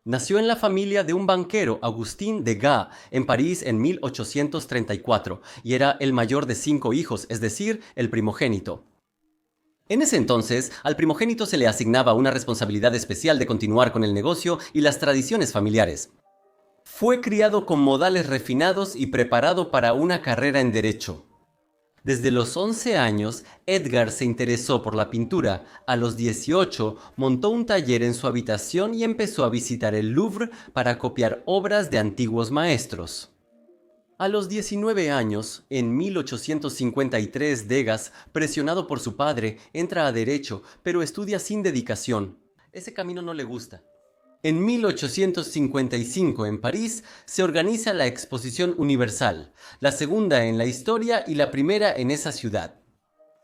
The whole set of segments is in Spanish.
Nació en la familia de un banquero, Agustín Degas, en París en 1834, y era el mayor de 5 hijos, es decir, el primogénito. En ese entonces, al primogénito se le asignaba una responsabilidad especial de continuar con el negocio y las tradiciones familiares. Fue criado con modales refinados y preparado para una carrera en derecho. Desde los 11 años, Edgar se interesó por la pintura. A los 18, montó un taller en su habitación y empezó a visitar el Louvre para copiar obras de antiguos maestros. A los 19 años, en 1853, Degas, presionado por su padre, entra a derecho, pero estudia sin dedicación. Ese camino no le gusta. En 1855, en París, se organiza la Exposición Universal, la segunda en la historia y la primera en esa ciudad.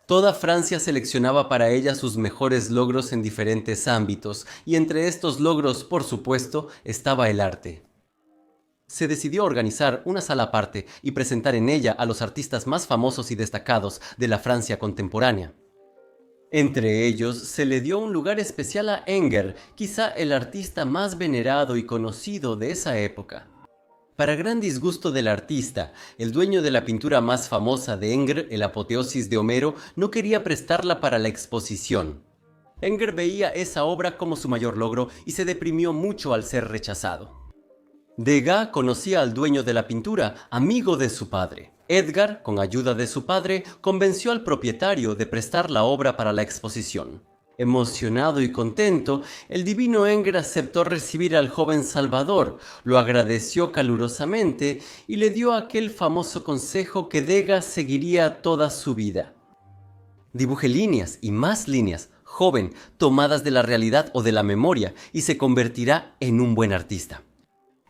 Toda Francia seleccionaba para ella sus mejores logros en diferentes ámbitos, y entre estos logros, por supuesto, estaba el arte. Se decidió organizar una sala aparte y presentar en ella a los artistas más famosos y destacados de la Francia contemporánea. Entre ellos, se le dio un lugar especial a Ingres, quizá el artista más venerado y conocido de esa época. Para gran disgusto del artista, el dueño de la pintura más famosa de Ingres, el Apoteosis de Homero, no quería prestarla para la exposición. Ingres veía esa obra como su mayor logro y se deprimió mucho al ser rechazado. Degas conocía al dueño de la pintura, amigo de su padre. Edgar, con ayuda de su padre, convenció al propietario de prestar la obra para la exposición. Emocionado y contento, el divino Ingres aceptó recibir al joven Salvador, lo agradeció calurosamente y le dio aquel famoso consejo que Degas seguiría toda su vida. Dibuje líneas y más líneas, joven, tomadas de la realidad o de la memoria, y se convertirá en un buen artista.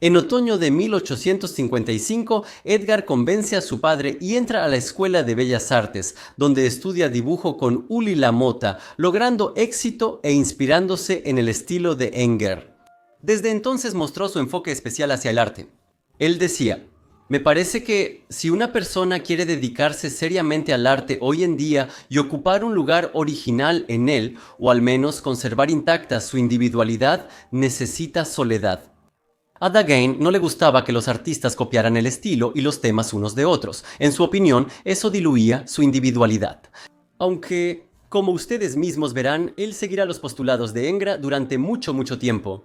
En otoño de 1855, Edgar convence a su padre y entra a la Escuela de Bellas Artes, donde estudia dibujo con Ulli Lamotta, logrando éxito e inspirándose en el estilo de Ingres. Desde entonces mostró su enfoque especial hacia el arte. Él decía: "Me parece que si una persona quiere dedicarse seriamente al arte hoy en día y ocupar un lugar original en él, o al menos conservar intacta su individualidad, necesita soledad". A Degas no le gustaba que los artistas copiaran el estilo y los temas unos de otros. En su opinión, eso diluía su individualidad. Aunque, como ustedes mismos verán, él seguirá los postulados de Ingres durante mucho tiempo.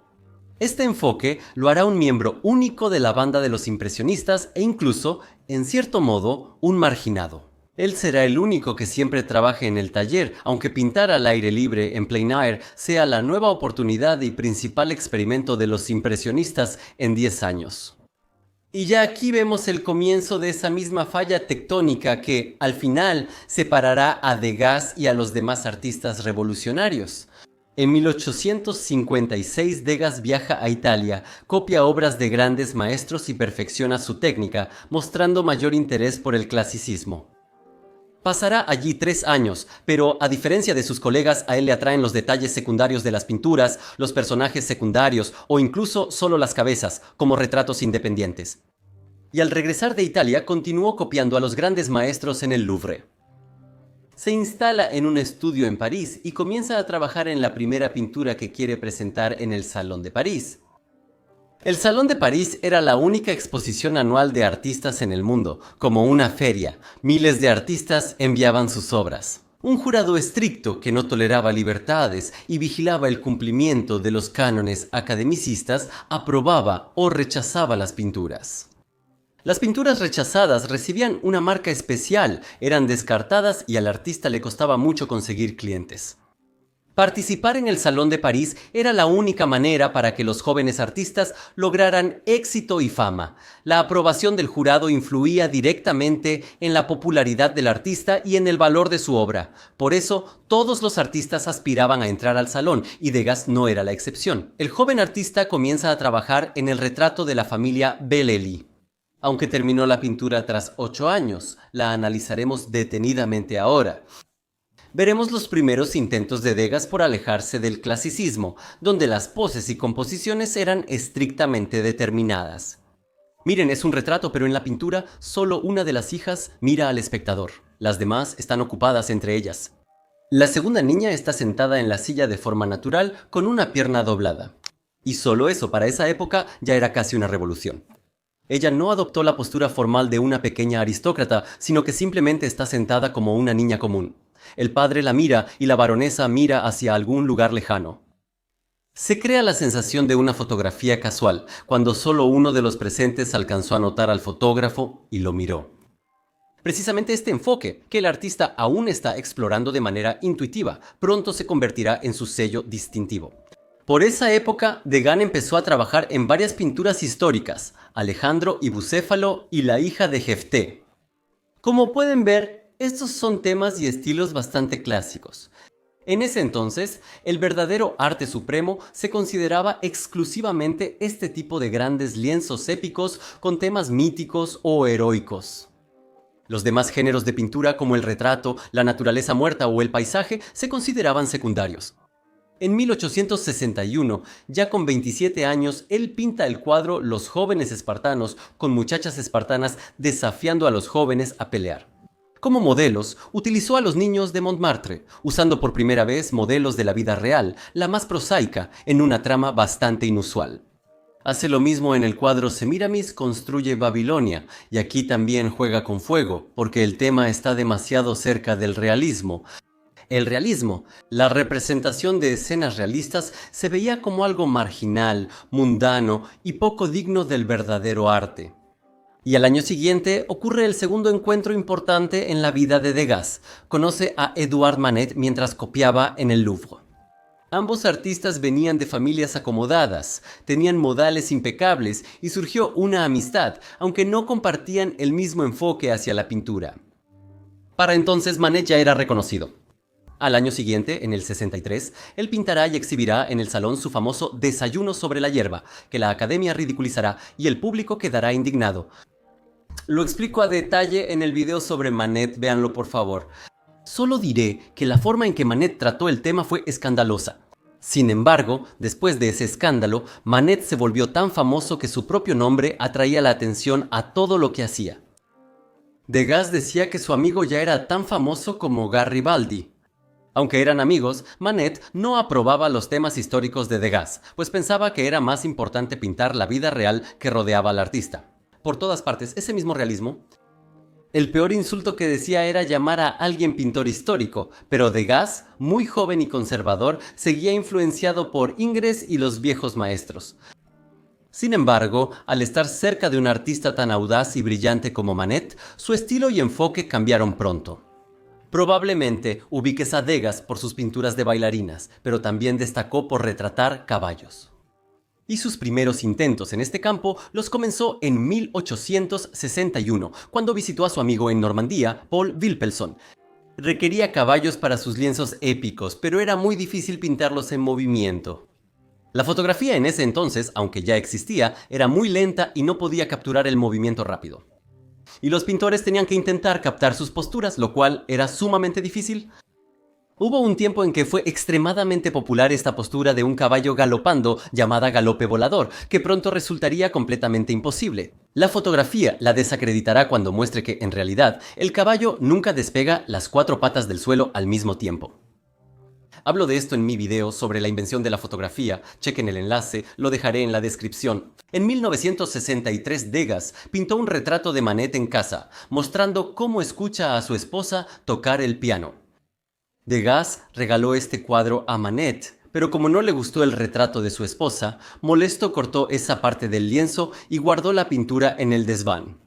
Este enfoque lo hará un miembro único de la banda de los impresionistas e incluso, en cierto modo, un marginado. Él será el único que siempre trabaje en el taller, aunque pintar al aire libre, en plein air, sea la nueva oportunidad y principal experimento de los impresionistas en 10 años. Y ya aquí vemos el comienzo de esa misma falla tectónica que, al final, separará a Degas y a los demás artistas revolucionarios. En 1856, Degas viaja a Italia, copia obras de grandes maestros y perfecciona su técnica, mostrando mayor interés por el clasicismo. Pasará allí 3 años, pero a diferencia de sus colegas, a él le atraen los detalles secundarios de las pinturas, los personajes secundarios o incluso solo las cabezas, como retratos independientes. Y al regresar de Italia, continuó copiando a los grandes maestros en el Louvre. Se instala en un estudio en París y comienza a trabajar en la primera pintura que quiere presentar en el Salón de París. El Salón de París era la única exposición anual de artistas en el mundo, como una feria. Miles de artistas enviaban sus obras. Un jurado estricto que no toleraba libertades y vigilaba el cumplimiento de los cánones academicistas aprobaba o rechazaba las pinturas. Las pinturas rechazadas recibían una marca especial, eran descartadas y al artista le costaba mucho conseguir clientes. Participar en el Salón de París era la única manera para que los jóvenes artistas lograran éxito y fama. La aprobación del jurado influía directamente en la popularidad del artista y en el valor de su obra. Por eso, todos los artistas aspiraban a entrar al salón, y Degas no era la excepción. El joven artista comienza a trabajar en el retrato de la familia Bellelli. Aunque terminó la pintura tras 8 años, la analizaremos detenidamente ahora. Veremos los primeros intentos de Degas por alejarse del clasicismo, donde las poses y composiciones eran estrictamente determinadas. Miren, es un retrato, pero en la pintura solo una de las hijas mira al espectador. Las demás están ocupadas entre ellas. La segunda niña está sentada en la silla de forma natural con una pierna doblada. Y solo eso para esa época ya era casi una revolución. Ella no adoptó la postura formal de una pequeña aristócrata, sino que simplemente está sentada como una niña común. El padre la mira y la baronesa mira hacia algún lugar lejano. Se crea la sensación de una fotografía casual, cuando solo uno de los presentes alcanzó a notar al fotógrafo y lo miró. Precisamente este enfoque, que el artista aún está explorando de manera intuitiva, pronto se convertirá en su sello distintivo. Por esa época, Degas empezó a trabajar en varias pinturas históricas, Alejandro y Bucéfalo y la hija de Jefté. Como pueden ver, estos son temas y estilos bastante clásicos. En ese entonces, el verdadero arte supremo se consideraba exclusivamente este tipo de grandes lienzos épicos con temas míticos o heroicos. Los demás géneros de pintura como el retrato, la naturaleza muerta o el paisaje se consideraban secundarios. En 1861, ya con 27 años, él pinta el cuadro Los jóvenes espartanos, con muchachas espartanas desafiando a los jóvenes a pelear. Como modelos, utilizó a los niños de Montmartre, usando por primera vez modelos de la vida real, la más prosaica, en una trama bastante inusual. Hace lo mismo en el cuadro Semíramis construye Babilonia, y aquí también juega con fuego, porque el tema está demasiado cerca del realismo. El realismo, la representación de escenas realistas, se veía como algo marginal, mundano y poco digno del verdadero arte. Y al año siguiente ocurre el segundo encuentro importante en la vida de Degas. Conoce a Edouard Manet mientras copiaba en el Louvre. Ambos artistas venían de familias acomodadas, tenían modales impecables y surgió una amistad, aunque no compartían el mismo enfoque hacia la pintura. Para entonces Manet ya era reconocido. Al año siguiente, en el 63, él pintará y exhibirá en el salón su famoso Desayuno sobre la hierba, que la Academia ridiculizará y el público quedará indignado. Lo explico a detalle en el video sobre Manet, véanlo por favor. Solo diré que la forma en que Manet trató el tema fue escandalosa. Sin embargo, después de ese escándalo, Manet se volvió tan famoso que su propio nombre atraía la atención a todo lo que hacía. Degas decía que su amigo ya era tan famoso como Garibaldi. Aunque eran amigos, Manet no aprobaba los temas históricos de Degas, pues pensaba que era más importante pintar la vida real que rodeaba al artista. Por todas partes, ese mismo realismo. El peor insulto que decía era llamar a alguien pintor histórico, pero Degas, muy joven y conservador, seguía influenciado por Ingres y los viejos maestros. Sin embargo, al estar cerca de un artista tan audaz y brillante como Manet, su estilo y enfoque cambiaron pronto. Probablemente ubiques a Degas por sus pinturas de bailarinas, pero también destacó por retratar caballos. Y sus primeros intentos en este campo los comenzó en 1861, cuando visitó a su amigo en Normandía, Paul Wilpelson. Requería caballos para sus lienzos épicos, pero era muy difícil pintarlos en movimiento. La fotografía en ese entonces, aunque ya existía, era muy lenta y no podía capturar el movimiento rápido. Y los pintores tenían que intentar captar sus posturas, lo cual era sumamente difícil. Hubo un tiempo en que fue extremadamente popular esta postura de un caballo galopando llamada galope volador, que pronto resultaría completamente imposible. La fotografía la desacreditará cuando muestre que, en realidad, el caballo nunca despega las 4 patas del suelo al mismo tiempo. Hablo de esto en mi video sobre la invención de la fotografía, chequen el enlace, lo dejaré en la descripción. En 1963 Degas pintó un retrato de Manet en casa, mostrando cómo escucha a su esposa tocar el piano. Degas regaló este cuadro a Manet, pero como no le gustó el retrato de su esposa, molesto cortó esa parte del lienzo y guardó la pintura en el desván.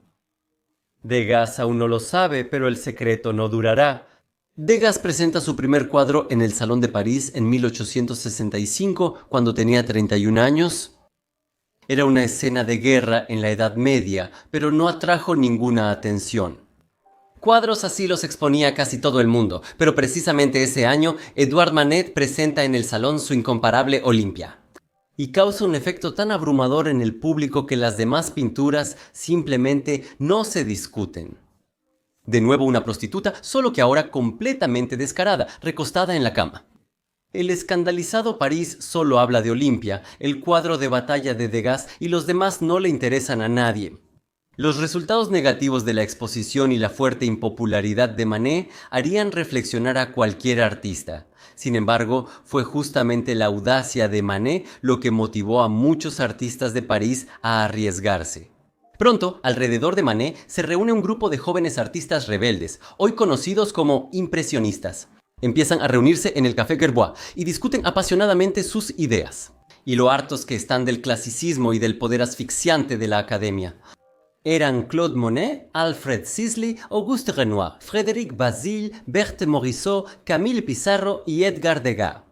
Degas aún no lo sabe, pero el secreto no durará. Degas presenta su primer cuadro en el Salón de París en 1865, cuando tenía 31 años. Era una escena de guerra en la Edad Media, pero no atrajo ninguna atención. Cuadros así los exponía casi todo el mundo, pero precisamente ese año, Edouard Manet presenta en el salón su incomparable Olimpia. Y causa un efecto tan abrumador en el público que las demás pinturas simplemente no se discuten. De nuevo una prostituta, solo que ahora completamente descarada, recostada en la cama. El escandalizado París solo habla de Olimpia, el cuadro de batalla de Degas, y los demás no le interesan a nadie. Los resultados negativos de la exposición y la fuerte impopularidad de Manet harían reflexionar a cualquier artista. Sin embargo, fue justamente la audacia de Manet lo que motivó a muchos artistas de París a arriesgarse. Pronto, alrededor de Manet se reúne un grupo de jóvenes artistas rebeldes, hoy conocidos como impresionistas. Empiezan a reunirse en el Café Gerbois y discuten apasionadamente sus ideas. Y lo hartos que están del clasicismo y del poder asfixiante de la academia. Eran Claude Monet, Alfred Sisley, Auguste Renoir, Frédéric Bazille, Berthe Morisot, Camille Pissarro y Edgar Degas.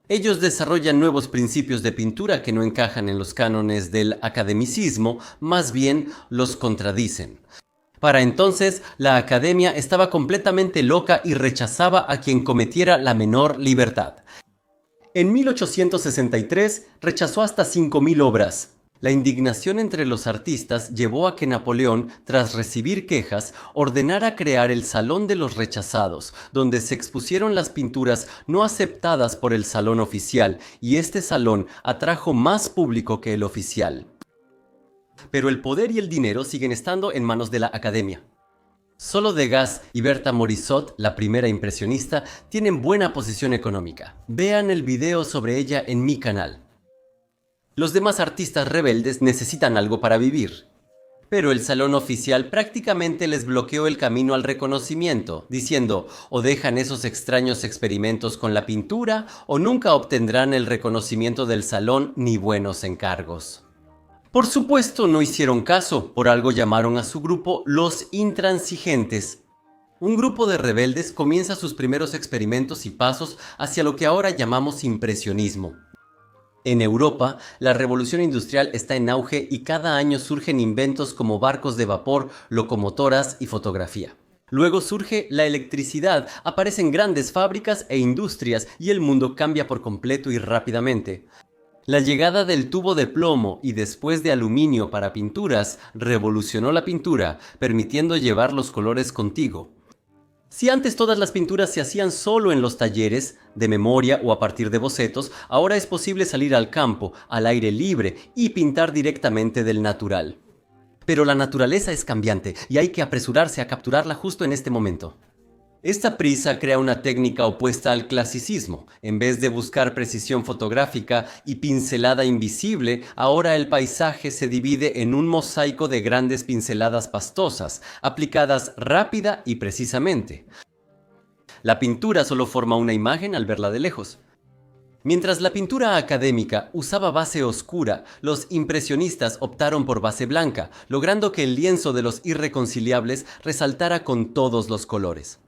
Ellos desarrollan nuevos principios de pintura que no encajan en los cánones del academicismo, más bien los contradicen. Para entonces, la academia estaba completamente loca y rechazaba a quien cometiera la menor libertad. En 1863 rechazó hasta 5.000 obras. La indignación entre los artistas llevó a que Napoleón, tras recibir quejas, ordenara crear el Salón de los Rechazados, donde se expusieron las pinturas no aceptadas por el salón oficial, y este salón atrajo más público que el oficial. Pero el poder y el dinero siguen estando en manos de la academia. Solo Degas y Berthe Morisot, la primera impresionista, tienen buena posición económica. Vean el video sobre ella en mi canal. Los demás artistas rebeldes necesitan algo para vivir. Pero el salón oficial prácticamente les bloqueó el camino al reconocimiento, diciendo o dejan esos extraños experimentos con la pintura o nunca obtendrán el reconocimiento del salón ni buenos encargos. Por supuesto no hicieron caso, por algo llamaron a su grupo los intransigentes. Un grupo de rebeldes comienza sus primeros experimentos y pasos hacia lo que ahora llamamos impresionismo. En Europa, la revolución industrial está en auge y cada año surgen inventos como barcos de vapor, locomotoras y fotografía. Luego surge la electricidad, aparecen grandes fábricas e industrias y el mundo cambia por completo y rápidamente. La llegada del tubo de plomo y después de aluminio para pinturas revolucionó la pintura, permitiendo llevar los colores contigo. Si antes todas las pinturas se hacían solo en los talleres, de memoria o a partir de bocetos, ahora es posible salir al campo, al aire libre y pintar directamente del natural. Pero la naturaleza es cambiante y hay que apresurarse a capturarla justo en este momento. Esta prisa crea una técnica opuesta al clasicismo. En vez de buscar precisión fotográfica y pincelada invisible, ahora el paisaje se divide en un mosaico de grandes pinceladas pastosas, aplicadas rápida y precisamente. La pintura solo forma una imagen al verla de lejos. Mientras la pintura académica usaba base oscura, los impresionistas optaron por base blanca, logrando que el lienzo de los irreconciliables resaltara con todos los colores.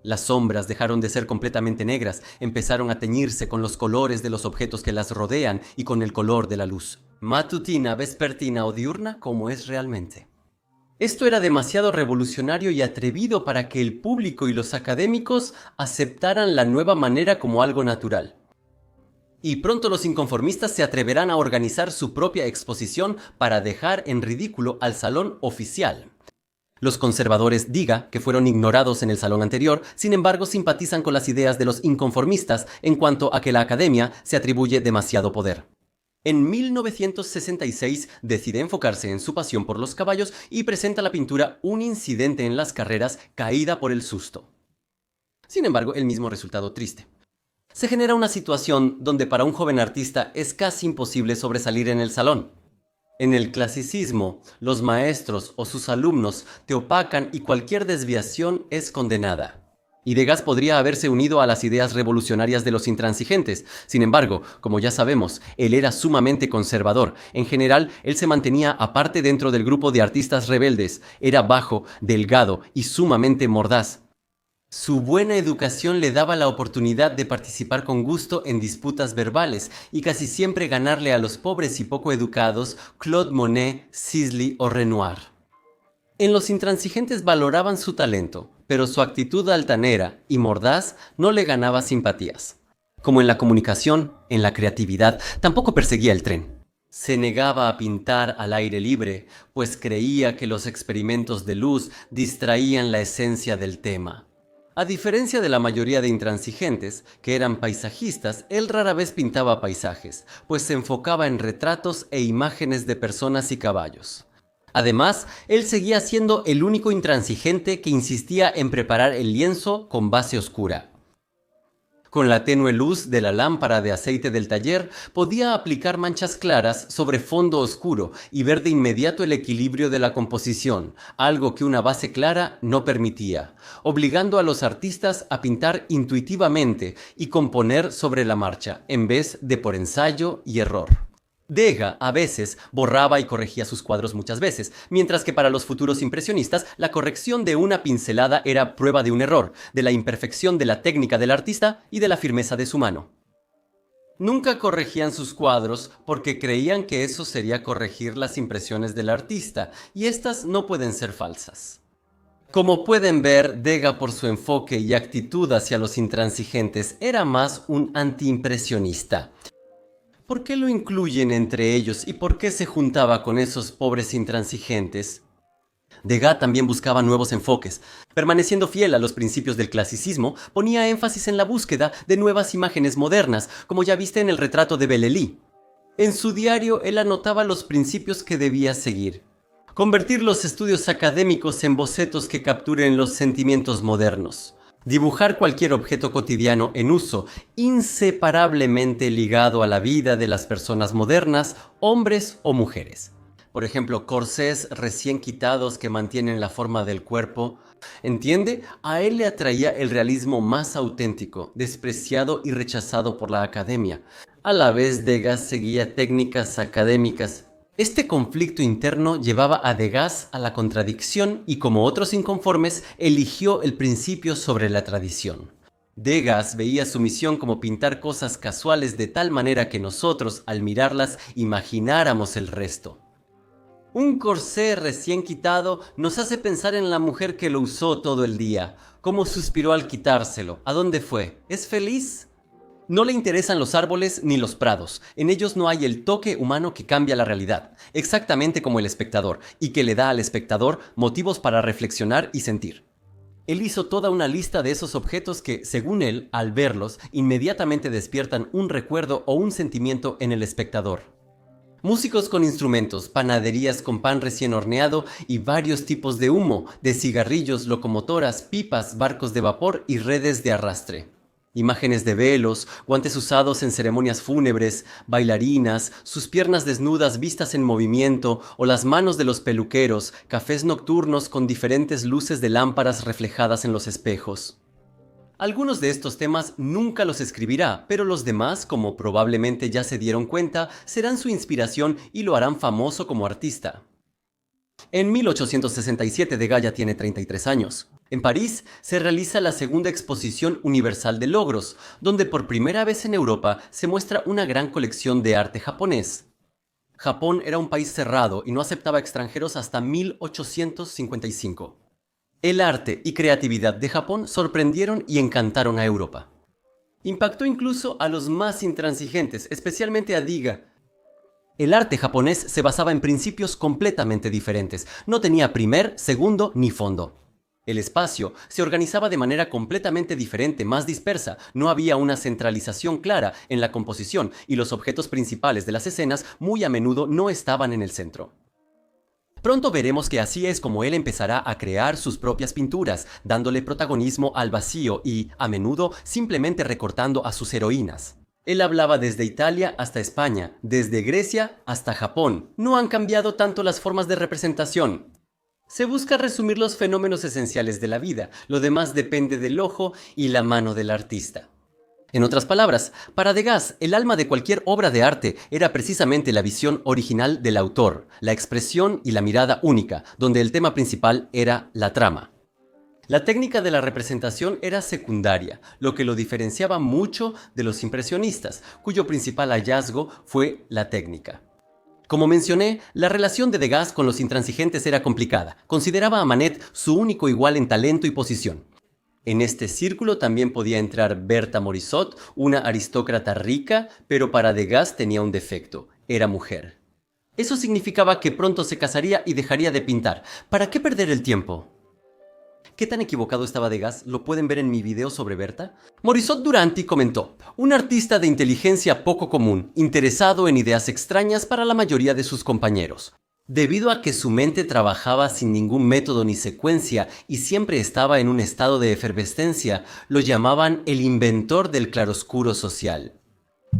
Las sombras dejaron de ser completamente negras, empezaron a teñirse con los colores de los objetos que las rodean y con el color de la luz. Matutina, vespertina o diurna, como es realmente. Esto era demasiado revolucionario y atrevido para que el público y los académicos aceptaran la nueva manera como algo natural. Y pronto los inconformistas se atreverán a organizar su propia exposición para dejar en ridículo al salón oficial. Los conservadores, diga, que fueron ignorados en el salón anterior, sin embargo simpatizan con las ideas de los inconformistas en cuanto a que la academia se atribuye demasiado poder. En 1966 decide enfocarse en su pasión por los caballos y presenta la pintura Un incidente en las carreras, caída por el susto. Sin embargo, el mismo resultado triste. Se genera una situación donde para un joven artista es casi imposible sobresalir en el salón. En el clasicismo, los maestros o sus alumnos te opacan y cualquier desviación es condenada. Y Degas podría haberse unido a las ideas revolucionarias de los intransigentes. Sin embargo, como ya sabemos, él era sumamente conservador. En general, él se mantenía aparte dentro del grupo de artistas rebeldes. Era bajo, delgado y sumamente mordaz. Su buena educación le daba la oportunidad de participar con gusto en disputas verbales y casi siempre ganarle a los pobres y poco educados Claude Monet, Sisley o Renoir. En los intransigentes valoraban su talento, pero su actitud altanera y mordaz no le ganaba simpatías. Como en la comunicación, en la creatividad, tampoco perseguía el tren. Se negaba a pintar al aire libre, pues creía que los experimentos de luz distraían la esencia del tema. A diferencia de la mayoría de intransigentes, que eran paisajistas, él rara vez pintaba paisajes, pues se enfocaba en retratos e imágenes de personas y caballos. Además, él seguía siendo el único intransigente que insistía en preparar el lienzo con base oscura. Con la tenue luz de la lámpara de aceite del taller, podía aplicar manchas claras sobre fondo oscuro y ver de inmediato el equilibrio de la composición, algo que una base clara no permitía, obligando a los artistas a pintar intuitivamente y componer sobre la marcha, en vez de por ensayo y error. Degas a veces borraba y corregía sus cuadros muchas veces, mientras que para los futuros impresionistas la corrección de una pincelada era prueba de un error, de la imperfección de la técnica del artista y de la firmeza de su mano. Nunca corregían sus cuadros porque creían que eso sería corregir las impresiones del artista, y estas no pueden ser falsas. Como pueden ver, Degas, por su enfoque y actitud hacia los intransigentes, era más un antiimpresionista. ¿Por qué lo incluyen entre ellos y por qué se juntaba con esos pobres intransigentes? Degas también buscaba nuevos enfoques. Permaneciendo fiel a los principios del clasicismo, ponía énfasis en la búsqueda de nuevas imágenes modernas, como ya viste en el retrato de Bellely. En su diario, él anotaba los principios que debía seguir. Convertir los estudios académicos en bocetos que capturen los sentimientos modernos. Dibujar cualquier objeto cotidiano en uso, inseparablemente ligado a la vida de las personas modernas, hombres o mujeres. Por ejemplo, corsés recién quitados que mantienen la forma del cuerpo. ¿Entiende? A él le atraía el realismo más auténtico, despreciado y rechazado por la academia. A la vez, Degas seguía técnicas académicas. Este conflicto interno llevaba a Degas a la contradicción y, como otros inconformes, eligió el principio sobre la tradición. Degas veía su misión como pintar cosas casuales de tal manera que nosotros, al mirarlas, imagináramos el resto. Un corsé recién quitado nos hace pensar en la mujer que lo usó todo el día, cómo suspiró al quitárselo, a dónde fue, ¿es feliz? No le interesan los árboles ni los prados, en ellos no hay el toque humano que cambia la realidad, exactamente como el espectador, y que le da al espectador motivos para reflexionar y sentir. Él hizo toda una lista de esos objetos que, según él, al verlos, inmediatamente despiertan un recuerdo o un sentimiento en el espectador. Músicos con instrumentos, panaderías con pan recién horneado y varios tipos de humo, de cigarrillos, locomotoras, pipas, barcos de vapor y redes de arrastre. Imágenes de velos, guantes usados en ceremonias fúnebres, bailarinas, sus piernas desnudas vistas en movimiento o las manos de los peluqueros, cafés nocturnos con diferentes luces de lámparas reflejadas en los espejos. Algunos de estos temas nunca los escribirá, pero los demás, como probablemente ya se dieron cuenta, serán su inspiración y lo harán famoso como artista. En 1867 Degas ya tiene 33 años. En París se realiza la segunda exposición universal de logros, donde por primera vez en Europa se muestra una gran colección de arte japonés. Japón era un país cerrado y no aceptaba extranjeros hasta 1855. El arte y creatividad de Japón sorprendieron y encantaron a Europa. Impactó incluso a los más intransigentes, especialmente a Degas. El arte japonés se basaba en principios completamente diferentes. No tenía primer, segundo ni fondo. El espacio se organizaba de manera completamente diferente, más dispersa. No había una centralización clara en la composición y los objetos principales de las escenas muy a menudo no estaban en el centro. Pronto veremos que así es como él empezará a crear sus propias pinturas, dándole protagonismo al vacío y, a menudo, simplemente recortando a sus heroínas. Él hablaba desde Italia hasta España, desde Grecia hasta Japón. No han cambiado tanto las formas de representación. Se busca resumir los fenómenos esenciales de la vida, lo demás depende del ojo y la mano del artista. En otras palabras, para Degas, el alma de cualquier obra de arte era precisamente la visión original del autor, la expresión y la mirada única, donde el tema principal era la trama. La técnica de la representación era secundaria, lo que lo diferenciaba mucho de los impresionistas, cuyo principal hallazgo fue la técnica. Como mencioné, la relación de Degas con los intransigentes era complicada. Consideraba a Manet su único igual en talento y posición. En este círculo también podía entrar Berthe Morisot, una aristócrata rica, pero para Degas tenía un defecto: era mujer. Eso significaba que pronto se casaría y dejaría de pintar. ¿Para qué perder el tiempo? ¿Qué tan equivocado estaba Degas? Lo pueden ver en mi video sobre Berthe. Morisot Duranty comentó: un artista de inteligencia poco común, interesado en ideas extrañas para la mayoría de sus compañeros. Debido a que su mente trabajaba sin ningún método ni secuencia y siempre estaba en un estado de efervescencia, lo llamaban el inventor del claroscuro social.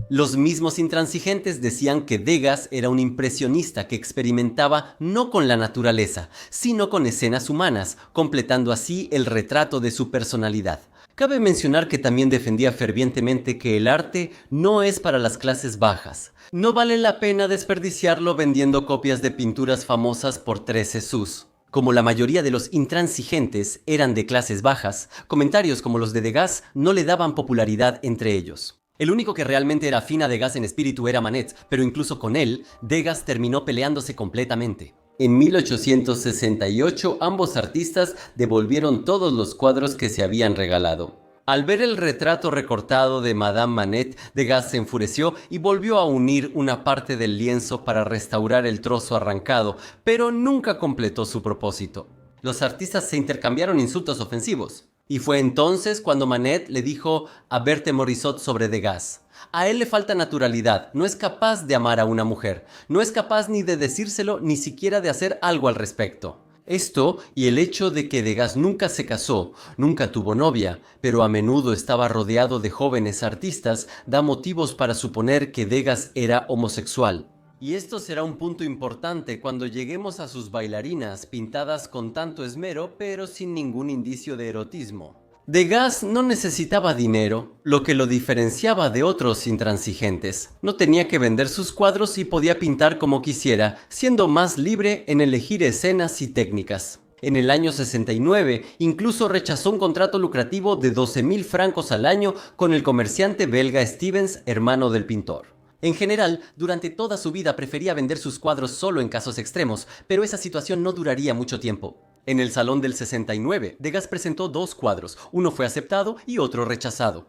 Los mismos intransigentes decían que Degas era un impresionista que experimentaba no con la naturaleza, sino con escenas humanas, completando así el retrato de su personalidad. Cabe mencionar que también defendía fervientemente que el arte no es para las clases bajas. No vale la pena desperdiciarlo vendiendo copias de pinturas famosas por 13 sus. Como la mayoría de los intransigentes eran de clases bajas, comentarios como los de Degas no le daban popularidad entre ellos. El único que realmente era afín a Degas en espíritu era Manet, pero incluso con él, Degas terminó peleándose completamente. En 1868, ambos artistas devolvieron todos los cuadros que se habían regalado. Al ver el retrato recortado de Madame Manet, Degas se enfureció y volvió a unir una parte del lienzo para restaurar el trozo arrancado, pero nunca completó su propósito. Los artistas se intercambiaron insultos ofensivos. Y fue entonces cuando Manet le dijo a Berthe Morisot sobre Degas: a él le falta naturalidad, no es capaz de amar a una mujer, no es capaz ni de decírselo ni siquiera de hacer algo al respecto. Esto y el hecho de que Degas nunca se casó, nunca tuvo novia, pero a menudo estaba rodeado de jóvenes artistas, da motivos para suponer que Degas era homosexual. Y esto será un punto importante cuando lleguemos a sus bailarinas pintadas con tanto esmero pero sin ningún indicio de erotismo. Degas no necesitaba dinero, lo que lo diferenciaba de otros intransigentes. No tenía que vender sus cuadros y podía pintar como quisiera, siendo más libre en elegir escenas y técnicas. En el año 69, incluso rechazó un contrato lucrativo de 12.000 francos al año con el comerciante belga Stevens, hermano del pintor. En general, durante toda su vida prefería vender sus cuadros solo en casos extremos, pero esa situación no duraría mucho tiempo. En el Salón del 69, Degas presentó 2 cuadros, uno fue aceptado y otro rechazado.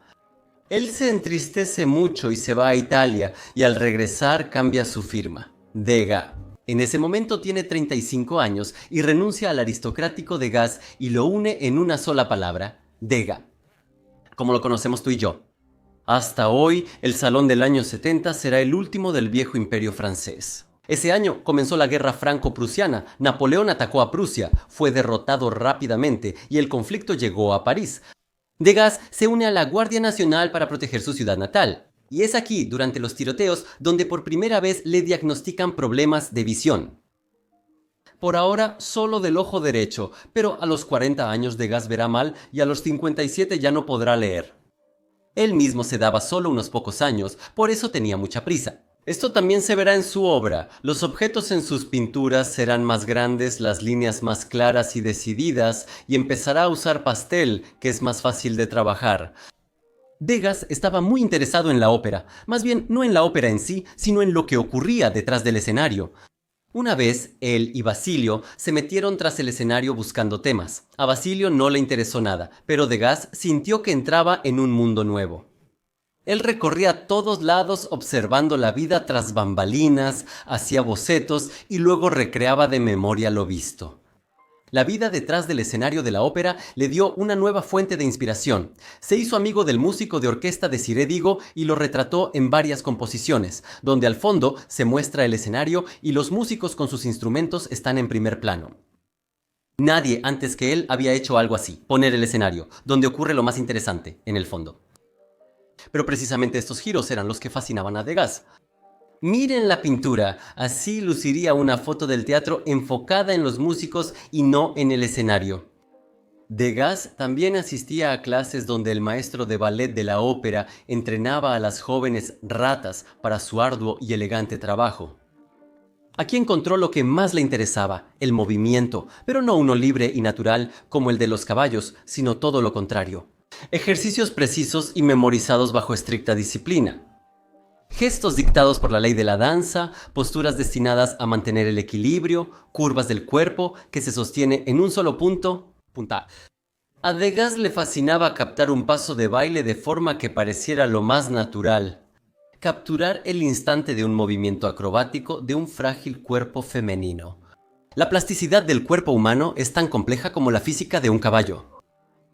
Él se entristece mucho y se va a Italia, y al regresar cambia su firma, Degas. En ese momento tiene 35 años y renuncia al aristocrático Degas y lo une en una sola palabra, Degas, como lo conocemos tú y yo. Hasta hoy, el Salón del año 70 será el último del viejo imperio francés. Ese año comenzó la guerra franco-prusiana, Napoleón atacó a Prusia, fue derrotado rápidamente y el conflicto llegó a París. Degas se une a la Guardia Nacional para proteger su ciudad natal. Y es aquí, durante los tiroteos, donde por primera vez le diagnostican problemas de visión. Por ahora, solo del ojo derecho, pero a los 40 años Degas verá mal y a los 57 ya no podrá leer. Él mismo se daba solo unos pocos años, por eso tenía mucha prisa. Esto también se verá en su obra. Los objetos en sus pinturas serán más grandes, las líneas más claras y decididas, y empezará a usar pastel, que es más fácil de trabajar. Degas estaba muy interesado en la ópera, más bien no en la ópera en sí, sino en lo que ocurría detrás del escenario. Una vez, él y Basilio se metieron tras el escenario buscando temas. A Basilio no le interesó nada, pero Degas sintió que entraba en un mundo nuevo. Él recorría a todos lados observando la vida tras bambalinas, hacía bocetos y luego recreaba de memoria lo visto. La vida detrás del escenario de la ópera le dio una nueva fuente de inspiración. Se hizo amigo del músico de orquesta Desiré Digo y lo retrató en varias composiciones, donde al fondo se muestra el escenario y los músicos con sus instrumentos están en primer plano. Nadie antes que él había hecho algo así, poner el escenario, donde ocurre lo más interesante, en el fondo. Pero precisamente estos giros eran los que fascinaban a Degas. Miren la pintura, así luciría una foto del teatro enfocada en los músicos y no en el escenario. Degas también asistía a clases donde el maestro de ballet de la ópera entrenaba a las jóvenes ratas para su arduo y elegante trabajo. Aquí encontró lo que más le interesaba, el movimiento, pero no uno libre y natural como el de los caballos, sino todo lo contrario. Ejercicios precisos y memorizados bajo estricta disciplina. Gestos dictados por la ley de la danza, posturas destinadas a mantener el equilibrio, curvas del cuerpo que se sostiene en un solo punto. A Degas le fascinaba captar un paso de baile de forma que pareciera lo más natural. Capturar el instante de un movimiento acrobático de un frágil cuerpo femenino. La plasticidad del cuerpo humano es tan compleja como la física de un caballo.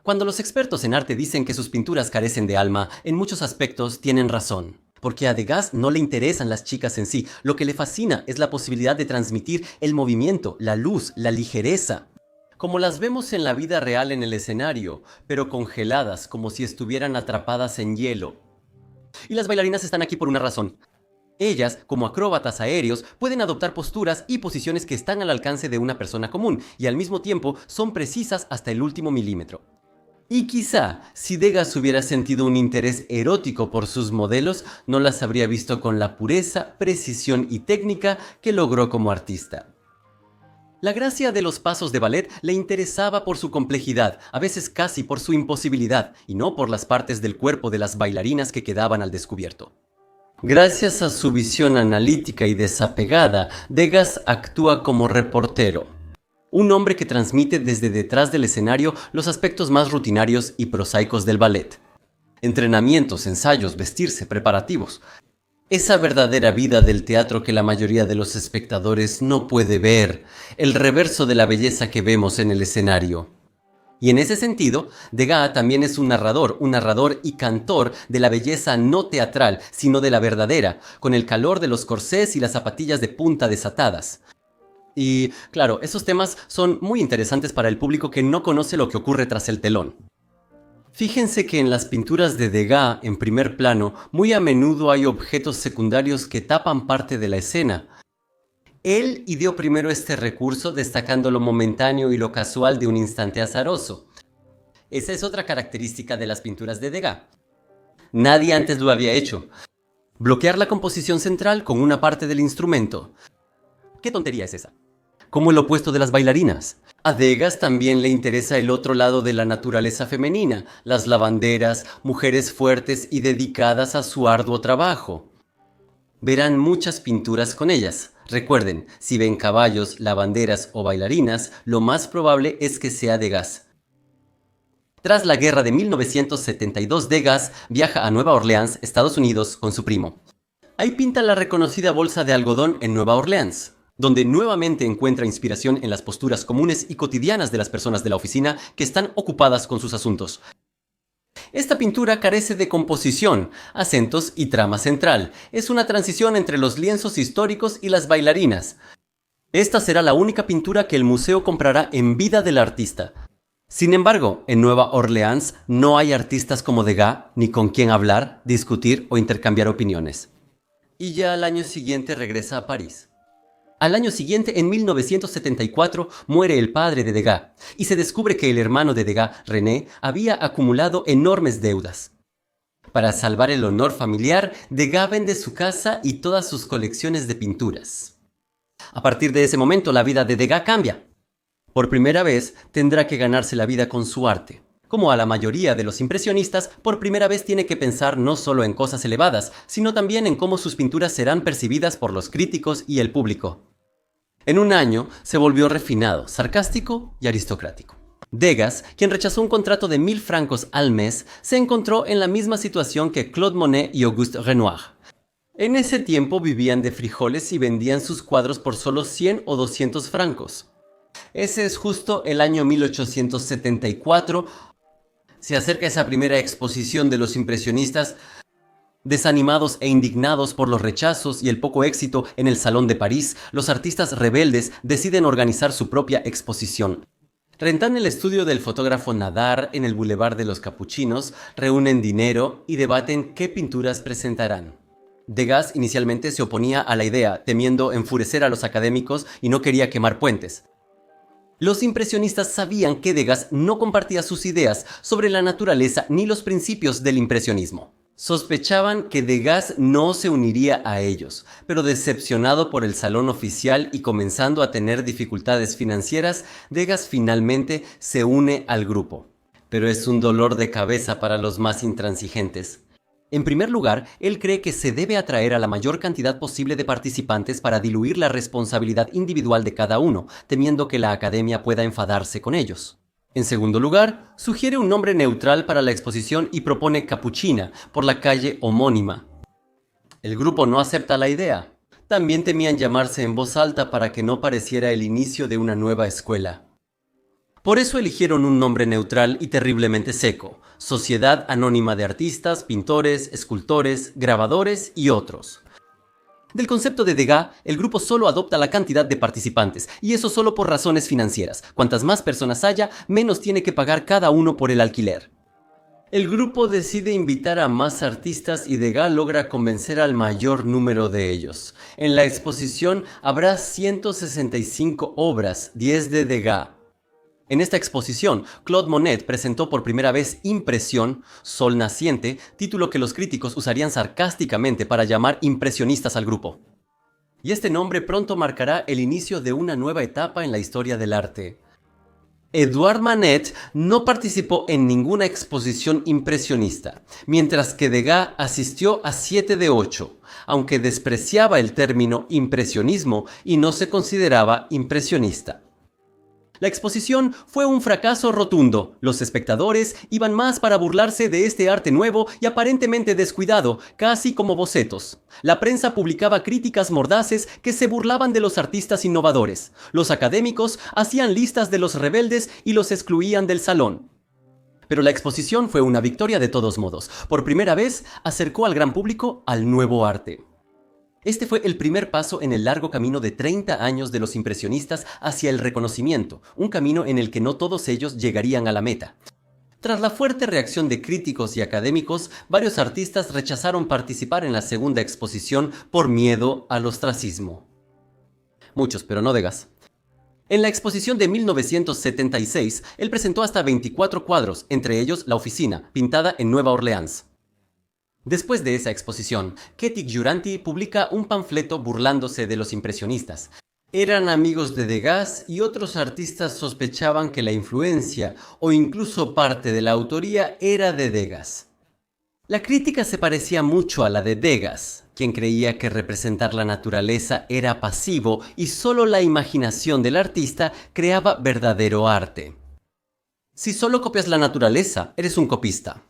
Cuando los expertos en arte dicen que sus pinturas carecen de alma, en muchos aspectos tienen razón. Porque a Degas no le interesan las chicas en sí, lo que le fascina es la posibilidad de transmitir el movimiento, la luz, la ligereza, como las vemos en la vida real en el escenario, pero congeladas como si estuvieran atrapadas en hielo. Y las bailarinas están aquí por una razón. Ellas, como acróbatas aéreos, pueden adoptar posturas y posiciones que están al alcance de una persona común y al mismo tiempo son precisas hasta el último milímetro. Y quizá, si Degas hubiera sentido un interés erótico por sus modelos, no las habría visto con la pureza, precisión y técnica que logró como artista. La gracia de los pasos de ballet le interesaba por su complejidad, a veces casi por su imposibilidad, y no por las partes del cuerpo de las bailarinas que quedaban al descubierto. Gracias a su visión analítica y desapegada, Degas actúa como reportero. Un hombre que transmite desde detrás del escenario los aspectos más rutinarios y prosaicos del ballet. Entrenamientos, ensayos, vestirse, preparativos. Esa verdadera vida del teatro que la mayoría de los espectadores no puede ver, el reverso de la belleza que vemos en el escenario. Y en ese sentido, Degas también es un narrador y cantor de la belleza no teatral, sino de la verdadera, con el calor de los corsés y las zapatillas de punta desatadas. Y claro, esos temas son muy interesantes para el público que no conoce lo que ocurre tras el telón. Fíjense que en las pinturas de Degas, en primer plano, muy a menudo hay objetos secundarios que tapan parte de la escena. Él ideó primero este recurso destacando lo momentáneo y lo casual de un instante azaroso. Esa es otra característica de las pinturas de Degas. Nadie antes lo había hecho. Bloquear la composición central con una parte del instrumento. ¿Qué tontería es esa? Como el opuesto de las bailarinas. A Degas también le interesa el otro lado de la naturaleza femenina, las lavanderas, mujeres fuertes y dedicadas a su arduo trabajo. Verán muchas pinturas con ellas. Recuerden, si ven caballos, lavanderas o bailarinas, lo más probable es que sea Degas. Tras la guerra de 1972, Degas viaja a Nueva Orleans, Estados Unidos, con su primo. Ahí pinta la reconocida bolsa de algodón en Nueva Orleans, donde nuevamente encuentra inspiración en las posturas comunes y cotidianas de las personas de la oficina que están ocupadas con sus asuntos. Esta pintura carece de composición, acentos y trama central. Es una transición entre los lienzos históricos y las bailarinas. Esta será la única pintura que el museo comprará en vida del artista. Sin embargo, en Nueva Orleans no hay artistas como Degas, ni con quien hablar, discutir o intercambiar opiniones. Y ya al año siguiente regresa a París. Al año siguiente, en 1974, muere el padre de Degas, y se descubre que el hermano de Degas, René, había acumulado enormes deudas. Para salvar el honor familiar, Degas vende su casa y todas sus colecciones de pinturas. A partir de ese momento, la vida de Degas cambia. Por primera vez, tendrá que ganarse la vida con su arte. Como a la mayoría de los impresionistas, por primera vez tiene que pensar no solo en cosas elevadas, sino también en cómo sus pinturas serán percibidas por los críticos y el público. En un año se volvió refinado, sarcástico y aristocrático. Degas, quien rechazó un contrato de 1.000 francos al mes, se encontró en la misma situación que Claude Monet y Auguste Renoir. En ese tiempo vivían de frijoles y vendían sus cuadros por solo 100 o 200 francos. Ese es justo el año 1874. Se acerca esa primera exposición de los impresionistas. Desanimados e indignados por los rechazos y el poco éxito en el Salón de París, los artistas rebeldes deciden organizar su propia exposición. Rentan el estudio del fotógrafo Nadar en el Boulevard de los Capuchinos, reúnen dinero y debaten qué pinturas presentarán. Degas inicialmente se oponía a la idea, temiendo enfurecer a los académicos y no quería quemar puentes. Los impresionistas sabían que Degas no compartía sus ideas sobre la naturaleza ni los principios del impresionismo. Sospechaban que Degas no se uniría a ellos, pero decepcionado por el salón oficial y comenzando a tener dificultades financieras, Degas finalmente se une al grupo. Pero es un dolor de cabeza para los más intransigentes. En primer lugar, él cree que se debe atraer a la mayor cantidad posible de participantes para diluir la responsabilidad individual de cada uno, temiendo que la academia pueda enfadarse con ellos. En segundo lugar, sugiere un nombre neutral para la exposición y propone Capuchina, por la calle homónima. El grupo no acepta la idea. También temían llamarse en voz alta para que no pareciera el inicio de una nueva escuela. Por eso eligieron un nombre neutral y terriblemente seco: Sociedad Anónima de Artistas, Pintores, Escultores, Grabadores y otros. Del concepto de Degas, el grupo solo adopta la cantidad de participantes, y eso solo por razones financieras. Cuantas más personas haya, menos tiene que pagar cada uno por el alquiler. El grupo decide invitar a más artistas y Degas logra convencer al mayor número de ellos. En la exposición habrá 165 obras, 10 de Degas. En esta exposición, Claude Monet presentó por primera vez Impresión, Sol Naciente, título que los críticos usarían sarcásticamente para llamar impresionistas al grupo. Y este nombre pronto marcará el inicio de una nueva etapa en la historia del arte. Edouard Manet no participó en ninguna exposición impresionista, mientras que Degas asistió a 7 de 8, aunque despreciaba el término impresionismo y no se consideraba impresionista. La exposición fue un fracaso rotundo. Los espectadores iban más para burlarse de este arte nuevo y aparentemente descuidado, casi como bocetos. La prensa publicaba críticas mordaces que se burlaban de los artistas innovadores. Los académicos hacían listas de los rebeldes y los excluían del salón. Pero la exposición fue una victoria de todos modos. Por primera vez, acercó al gran público al nuevo arte. Este fue el primer paso en el largo camino de 30 años de los impresionistas hacia el reconocimiento, un camino en el que no todos ellos llegarían a la meta. Tras la fuerte reacción de críticos y académicos, varios artistas rechazaron participar en la segunda exposición por miedo al ostracismo. Muchos, pero no Degas. En la exposición de 1976, él presentó hasta 24 cuadros, entre ellos La Oficina, pintada en Nueva Orleans. Después de esa exposición, Ketty Giuranti publica un panfleto burlándose de los impresionistas. Eran amigos de Degas y otros artistas sospechaban que la influencia o incluso parte de la autoría era de Degas. La crítica se parecía mucho a la de Degas, quien creía que representar la naturaleza era pasivo y solo la imaginación del artista creaba verdadero arte. Si solo copias la naturaleza, eres un copista.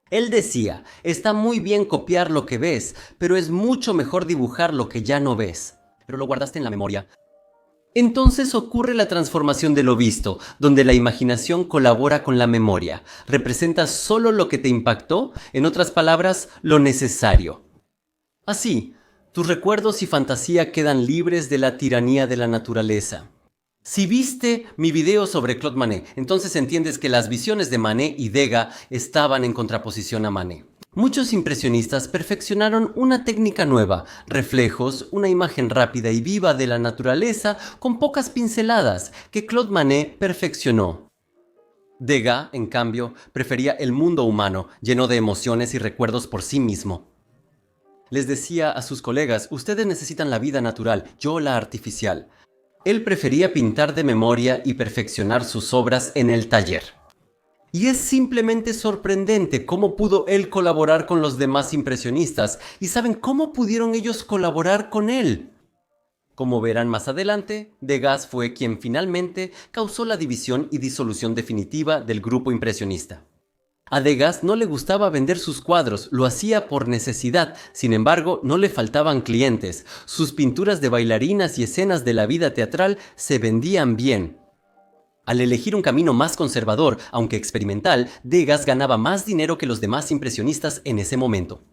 Él decía, está muy bien copiar lo que ves, pero es mucho mejor dibujar lo que ya no ves. Pero lo guardaste en la memoria. Entonces ocurre la transformación de lo visto, donde la imaginación colabora con la memoria. Representa solo lo que te impactó, en otras palabras, lo necesario. Así, tus recuerdos y fantasía quedan libres de la tiranía de la naturaleza. Si viste mi video sobre Claude Monet, entonces entiendes que las visiones de Manet y Degas estaban en contraposición a Manet. Muchos impresionistas perfeccionaron una técnica nueva, reflejos, una imagen rápida y viva de la naturaleza con pocas pinceladas, que Claude Monet perfeccionó. Degas, en cambio, prefería el mundo humano, lleno de emociones y recuerdos por sí mismo. Les decía a sus colegas, ustedes necesitan la vida natural, yo la artificial. Él prefería pintar de memoria y perfeccionar sus obras en el taller. Y es simplemente sorprendente cómo pudo él colaborar con los demás impresionistas. ¿Y saben cómo pudieron ellos colaborar con él? Como verán más adelante, Degas fue quien finalmente causó la división y disolución definitiva del grupo impresionista. A Degas no le gustaba vender sus cuadros, lo hacía por necesidad. Sin embargo, no le faltaban clientes. Sus pinturas de bailarinas y escenas de la vida teatral se vendían bien. Al elegir un camino más conservador, aunque experimental, Degas ganaba más dinero que los demás impresionistas en ese momento.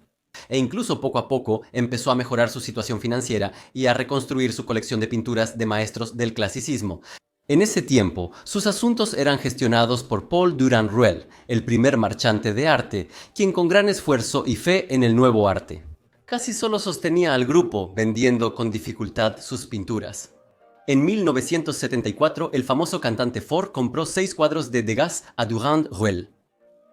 E incluso poco a poco empezó a mejorar su situación financiera y a reconstruir su colección de pinturas de maestros del clasicismo. En ese tiempo, sus asuntos eran gestionados por Paul Durand-Ruel, el primer marchante de arte, quien con gran esfuerzo y fe en el nuevo arte, casi solo sostenía al grupo, vendiendo con dificultad sus pinturas. En 1974, el famoso cantante Faure compró 6 cuadros de Degas a Durand-Ruel.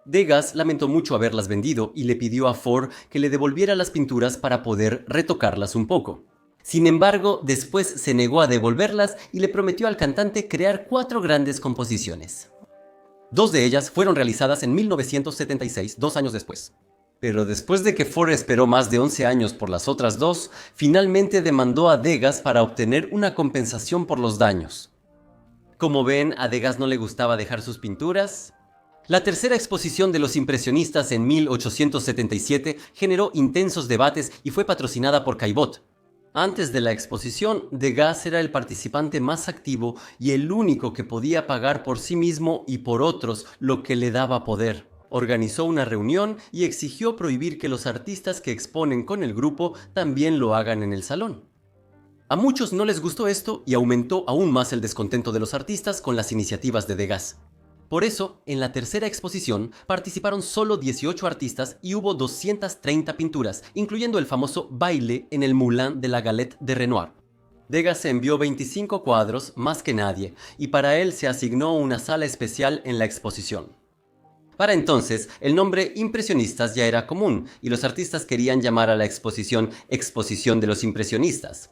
Degas lamentó mucho haberlas vendido y le pidió a Faure que le devolviera las pinturas para poder retocarlas un poco. Sin embargo, después se negó a devolverlas y le prometió al cantante crear 4 grandes composiciones. 2 de ellas fueron realizadas en 1976, 2 años después. Pero después de que Faure esperó más de 11 años por las otras 2, finalmente demandó a Degas para obtener una compensación por los daños. Como ven, a Degas no le gustaba dejar sus pinturas. La tercera exposición de los impresionistas en 1877 generó intensos debates y fue patrocinada por Caillebotte. Antes de la exposición, Degas era el participante más activo y el único que podía pagar por sí mismo y por otros, lo que le daba poder. Organizó una reunión y exigió prohibir que los artistas que exponen con el grupo también lo hagan en el salón. A muchos no les gustó esto y aumentó aún más el descontento de los artistas con las iniciativas de Degas. Por eso, en la tercera exposición participaron solo 18 artistas y hubo 230 pinturas, incluyendo el famoso baile en el Moulin de la Galette de Renoir. Degas envió 25 cuadros, más que nadie, y para él se asignó una sala especial en la exposición. Para entonces, el nombre impresionistas ya era común, y los artistas querían llamar a la exposición Exposición de los Impresionistas.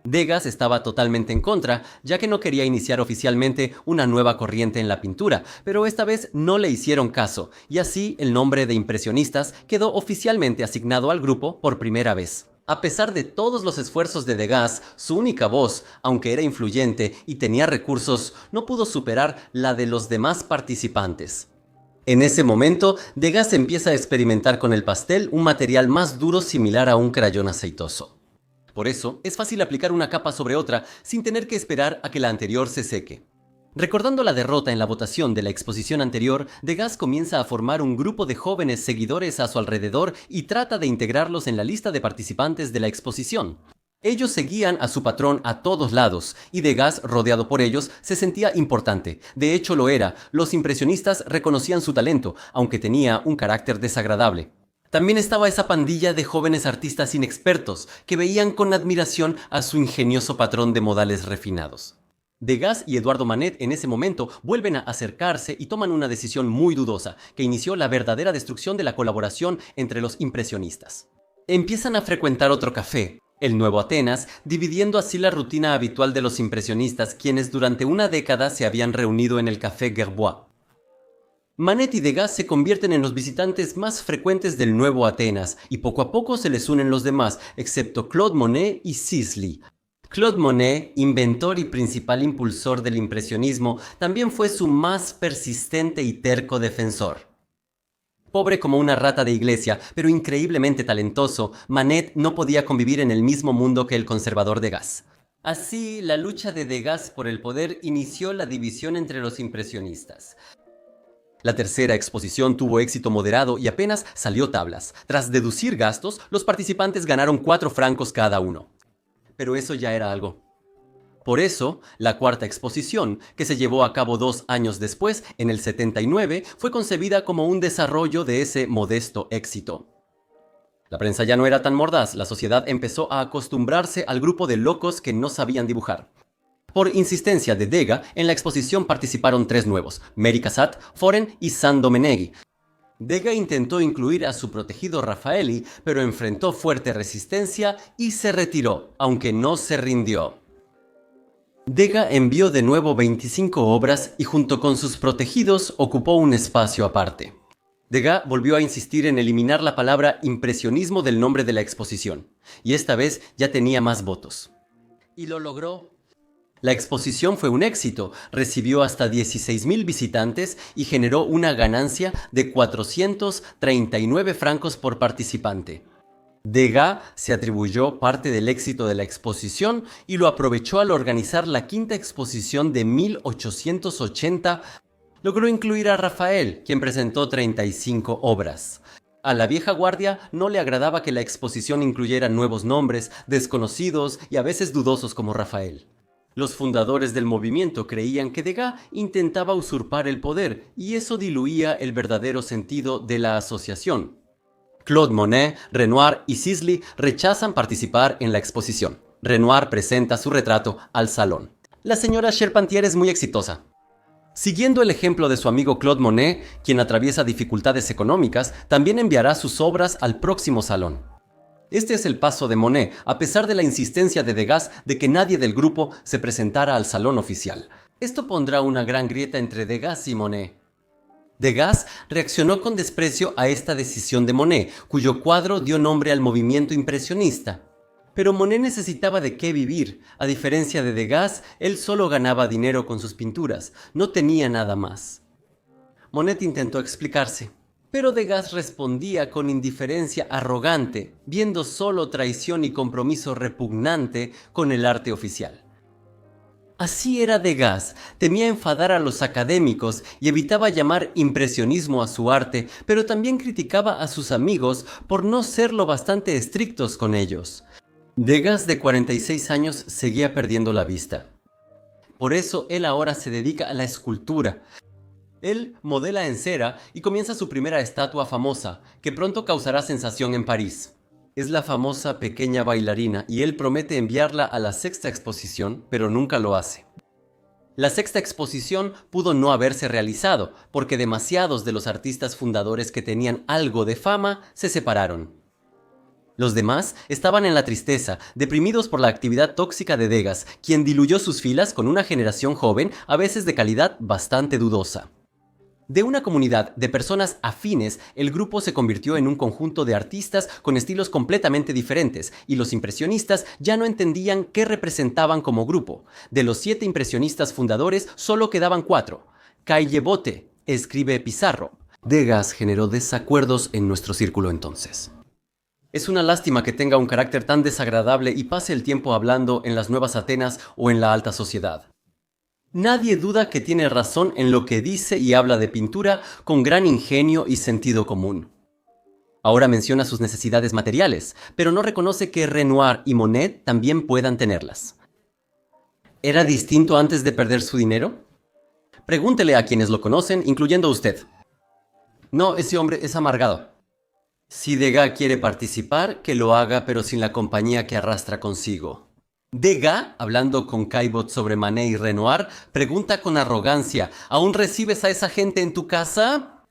Degas estaba totalmente en contra, ya que no quería iniciar oficialmente una nueva corriente en la pintura, pero esta vez no le hicieron caso, y así el nombre de impresionistas quedó oficialmente asignado al grupo por primera vez. A pesar de todos los esfuerzos de Degas, su única voz, aunque era influyente y tenía recursos, no pudo superar la de los demás participantes. En ese momento, Degas empieza a experimentar con el pastel, un material más duro similar a un crayón aceitoso. Por eso, es fácil aplicar una capa sobre otra sin tener que esperar a que la anterior se seque. Recordando la derrota en la votación de la exposición anterior, Degas comienza a formar un grupo de jóvenes seguidores a su alrededor y trata de integrarlos en la lista de participantes de la exposición. Ellos seguían a su patrón a todos lados, y Degas, rodeado por ellos, se sentía importante. De hecho lo era, los impresionistas reconocían su talento, aunque tenía un carácter desagradable. También estaba esa pandilla de jóvenes artistas inexpertos que veían con admiración a su ingenioso patrón de modales refinados. Degas y Eduardo Manet en ese momento vuelven a acercarse y toman una decisión muy dudosa, que inició la verdadera destrucción de la colaboración entre los impresionistas. Empiezan a frecuentar otro café, el Nuevo Atenas, dividiendo así la rutina habitual de los impresionistas, quienes durante una década se habían reunido en el Café Gerbois. Manet y Degas se convierten en los visitantes más frecuentes del Nuevo Atenas, y poco a poco se les unen los demás, excepto Claude Monet y Sisley. Claude Monet, inventor y principal impulsor del impresionismo, también fue su más persistente y terco defensor. Pobre como una rata de iglesia, pero increíblemente talentoso, Manet no podía convivir en el mismo mundo que el conservador Degas. Así, la lucha de Degas por el poder inició la división entre los impresionistas. La tercera exposición tuvo éxito moderado y apenas salió tablas. Tras deducir gastos, los participantes ganaron 4 francos cada uno. Pero eso ya era algo. Por eso, la cuarta exposición, que se llevó a cabo 2 años después, en el 79, fue concebida como un desarrollo de ese modesto éxito. La prensa ya no era tan mordaz, la sociedad empezó a acostumbrarse al grupo de locos que no sabían dibujar. Por insistencia de Degas, en la exposición participaron 3 nuevos, Mary Cassatt, Foren y San Domeneghi. Degas intentó incluir a su protegido Raffaelli, pero enfrentó fuerte resistencia y se retiró, aunque no se rindió. Degas envió de nuevo 25 obras y junto con sus protegidos ocupó un espacio aparte. Degas volvió a insistir en eliminar la palabra impresionismo del nombre de la exposición, y esta vez ya tenía más votos. Y lo logró. La exposición fue un éxito, recibió hasta 16.000 visitantes y generó una ganancia de 439 francos por participante. Degas se atribuyó parte del éxito de la exposición y lo aprovechó al organizar la quinta exposición de 1880. Logró incluir a Rafael, quien presentó 35 obras. A la vieja guardia no le agradaba que la exposición incluyera nuevos nombres, desconocidos y a veces dudosos como Rafael. Los fundadores del movimiento creían que Degas intentaba usurpar el poder y eso diluía el verdadero sentido de la asociación. Claude Monet, Renoir y Sisley rechazan participar en la exposición. Renoir presenta su retrato al salón. La señora Charpentier es muy exitosa. Siguiendo el ejemplo de su amigo Claude Monet, quien atraviesa dificultades económicas, también enviará sus obras al próximo salón. Este es el paso de Monet, a pesar de la insistencia de Degas de que nadie del grupo se presentara al salón oficial. Esto pondrá una gran grieta entre Degas y Monet. Degas reaccionó con desprecio a esta decisión de Monet, cuyo cuadro dio nombre al movimiento impresionista. Pero Monet necesitaba de qué vivir. A diferencia de Degas, él solo ganaba dinero con sus pinturas, no tenía nada más. Monet intentó explicarse. Pero Degas respondía con indiferencia arrogante, viendo solo traición y compromiso repugnante con el arte oficial. Así era Degas, temía enfadar a los académicos y evitaba llamar impresionismo a su arte, pero también criticaba a sus amigos por no ser lo bastante estrictos con ellos. Degas, de 46 años, seguía perdiendo la vista. Por eso él ahora se dedica a la escultura. Él modela en cera y comienza su primera estatua famosa, que pronto causará sensación en París. Es la famosa pequeña bailarina y él promete enviarla a la sexta exposición, pero nunca lo hace. La sexta exposición pudo no haberse realizado, porque demasiados de los artistas fundadores que tenían algo de fama se separaron. Los demás estaban en la tristeza, deprimidos por la actividad tóxica de Degas, quien diluyó sus filas con una generación joven, a veces de calidad bastante dudosa. De una comunidad de personas afines, el grupo se convirtió en un conjunto de artistas con estilos completamente diferentes, y los impresionistas ya no entendían qué representaban como grupo. De los 7 impresionistas fundadores, solo quedaban 4. Caillebotte, escribe Pizarro. Degas generó desacuerdos en nuestro círculo entonces. Es una lástima que tenga un carácter tan desagradable y pase el tiempo hablando en las nuevas Atenas o en la alta sociedad. Nadie duda que tiene razón en lo que dice y habla de pintura con gran ingenio y sentido común. Ahora menciona sus necesidades materiales, pero no reconoce que Renoir y Monet también puedan tenerlas. ¿Era distinto antes de perder su dinero? Pregúntele a quienes lo conocen, incluyendo usted. No, ese hombre es amargado. Si Degas quiere participar, que lo haga, pero sin la compañía que arrastra consigo. Degas, hablando con Caillebotte sobre Manet y Renoir, pregunta con arrogancia: ¿aún recibes a esa gente en tu casa?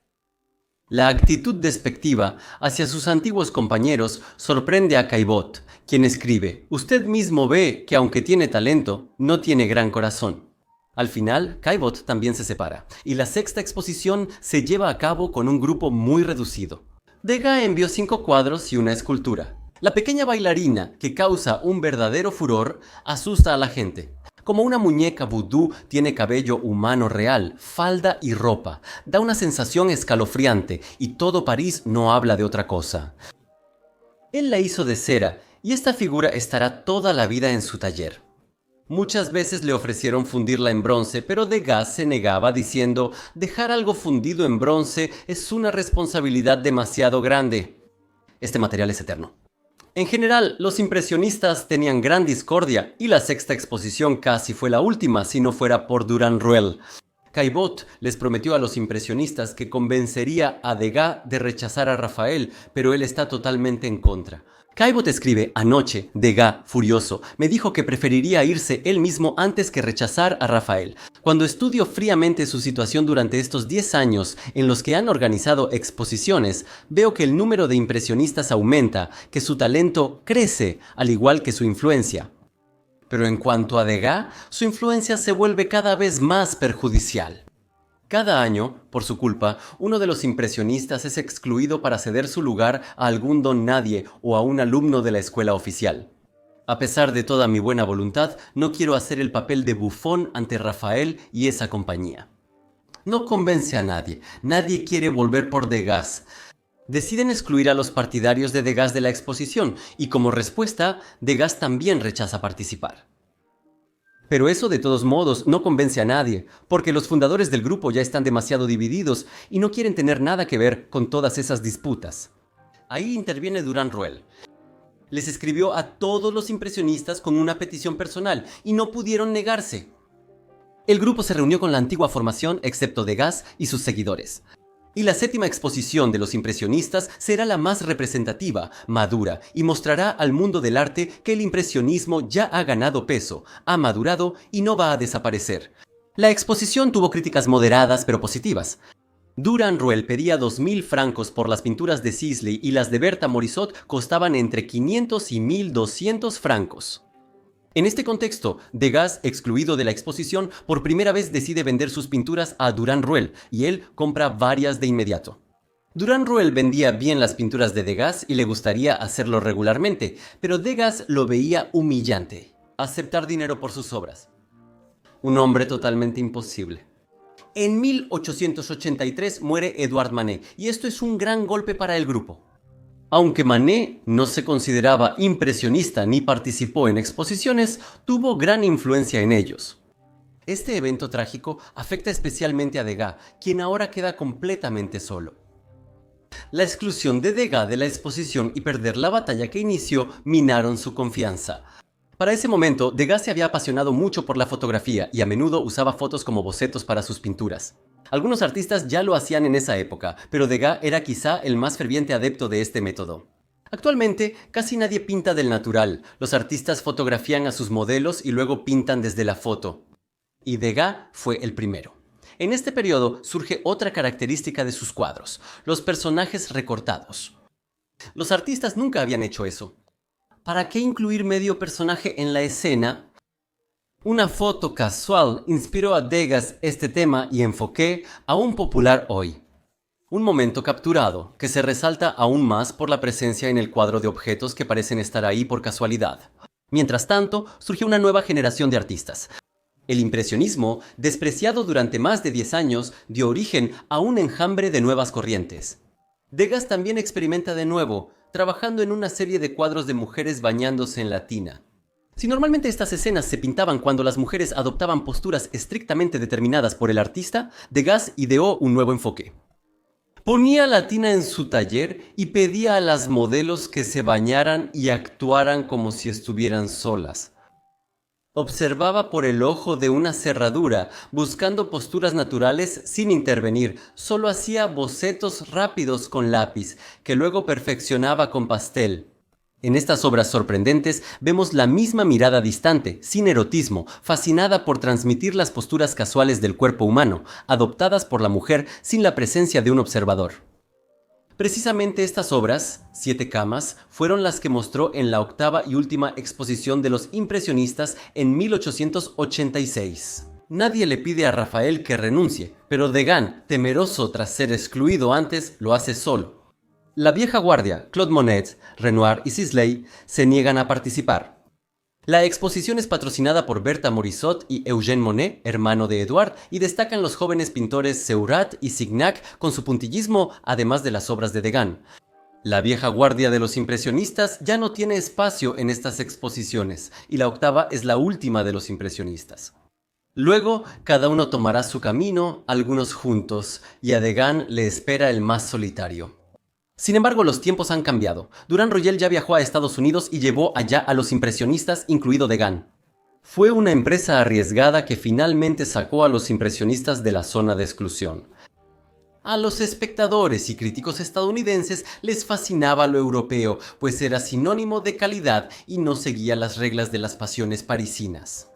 La actitud despectiva hacia sus antiguos compañeros sorprende a Caillebotte, quien escribe: usted mismo ve que aunque tiene talento, no tiene gran corazón. Al final, Caillebotte también se separa, y la sexta exposición se lleva a cabo con un grupo muy reducido. Degas envió 5 cuadros y una escultura. La pequeña bailarina, que causa un verdadero furor, asusta a la gente. Como una muñeca vudú, tiene cabello humano real, falda y ropa. Da una sensación escalofriante y todo París no habla de otra cosa. Él la hizo de cera y esta figura estará toda la vida en su taller. Muchas veces le ofrecieron fundirla en bronce, pero Degas se negaba diciendo: dejar algo fundido en bronce es una responsabilidad demasiado grande. Este material es eterno. En general, los impresionistas tenían gran discordia y la sexta exposición casi fue la última si no fuera por Durand-Ruel. Caillebotte les prometió a los impresionistas que convencería a Degas de rechazar a Rafael, pero él está totalmente en contra. Caillebotte escribe: anoche, Degas, furioso, me dijo que preferiría irse él mismo antes que rechazar a Rafael. Cuando estudio fríamente su situación durante estos 10 años en los que han organizado exposiciones, veo que el número de impresionistas aumenta, que su talento crece, al igual que su influencia. Pero en cuanto a Degas, su influencia se vuelve cada vez más perjudicial. Cada año, por su culpa, uno de los impresionistas es excluido para ceder su lugar a algún don nadie o a un alumno de la escuela oficial. A pesar de toda mi buena voluntad, no quiero hacer el papel de bufón ante Rafael y esa compañía. No convence a nadie, nadie quiere volver por Degas. Deciden excluir a los partidarios de Degas de la exposición y como respuesta, Degas también rechaza participar. Pero eso de todos modos no convence a nadie, porque los fundadores del grupo ya están demasiado divididos y no quieren tener nada que ver con todas esas disputas. Ahí interviene Durand-Ruel. Les escribió a todos los impresionistas con una petición personal y no pudieron negarse. El grupo se reunió con la antigua formación excepto Degas y sus seguidores. Y la séptima exposición de los impresionistas será la más representativa, madura, y mostrará al mundo del arte que el impresionismo ya ha ganado peso, ha madurado y no va a desaparecer. La exposición tuvo críticas moderadas pero positivas. Durand-Ruel pedía 2.000 francos por las pinturas de Sisley y las de Bertha Morisot costaban entre 500 y 1.200 francos. En este contexto, Degas, excluido de la exposición, por primera vez decide vender sus pinturas a Durand-Ruel y él compra varias de inmediato. Durand-Ruel vendía bien las pinturas de Degas y le gustaría hacerlo regularmente, pero Degas lo veía humillante, aceptar dinero por sus obras. Un hombre totalmente imposible. En 1883 muere Edouard Manet, y esto es un gran golpe para el grupo. Aunque Manet no se consideraba impresionista ni participó en exposiciones, tuvo gran influencia en ellos. Este evento trágico afecta especialmente a Degas, quien ahora queda completamente solo. La exclusión de Degas de la exposición y perder la batalla que inició minaron su confianza. Para ese momento, Degas se había apasionado mucho por la fotografía y a menudo usaba fotos como bocetos para sus pinturas. Algunos artistas ya lo hacían en esa época, pero Degas era quizá el más ferviente adepto de este método. Actualmente, casi nadie pinta del natural. Los artistas fotografían a sus modelos y luego pintan desde la foto. Y Degas fue el primero. En este periodo surge otra característica de sus cuadros, los personajes recortados. Los artistas nunca habían hecho eso. ¿Para qué incluir medio personaje en la escena? Una foto casual inspiró a Degas este tema y enfoque aún popular hoy. Un momento capturado que se resalta aún más por la presencia en el cuadro de objetos que parecen estar ahí por casualidad. Mientras tanto, surgió una nueva generación de artistas. El impresionismo, despreciado durante más de 10 años, dio origen a un enjambre de nuevas corrientes. Degas también experimenta de nuevo, trabajando en una serie de cuadros de mujeres bañándose en la tina. Si normalmente estas escenas se pintaban cuando las mujeres adoptaban posturas estrictamente determinadas por el artista, Degas ideó un nuevo enfoque. Ponía la tina en su taller y pedía a las modelos que se bañaran y actuaran como si estuvieran solas. Observaba por el ojo de una cerradura, buscando posturas naturales sin intervenir. Solo hacía bocetos rápidos con lápiz, que luego perfeccionaba con pastel. En estas obras sorprendentes vemos la misma mirada distante, sin erotismo, fascinada por transmitir las posturas casuales del cuerpo humano, adoptadas por la mujer sin la presencia de un observador. Precisamente estas obras, 7 camas, fueron las que mostró en la octava y última exposición de los impresionistas en 1886. Nadie le pide a Rafael que renuncie, pero Degas, temeroso tras ser excluido antes, lo hace solo. La vieja guardia, Claude Monet, Renoir y Sisley, se niegan a participar. La exposición es patrocinada por Bertha Morisot y Eugène Monet, hermano de Edouard, y destacan los jóvenes pintores Seurat y Signac con su puntillismo, además de las obras de Degas. La vieja guardia de los impresionistas ya no tiene espacio en estas exposiciones, y la octava es la última de los impresionistas. Luego, cada uno tomará su camino, algunos juntos, y a Degas le espera el más solitario. Sin embargo, los tiempos han cambiado. Durand Royel ya viajó a Estados Unidos y llevó allá a los impresionistas, incluido Degas. Fue una empresa arriesgada que finalmente sacó a los impresionistas de la zona de exclusión. A los espectadores y críticos estadounidenses les fascinaba lo europeo, pues era sinónimo de calidad y no seguía las reglas de las pasiones parisinas.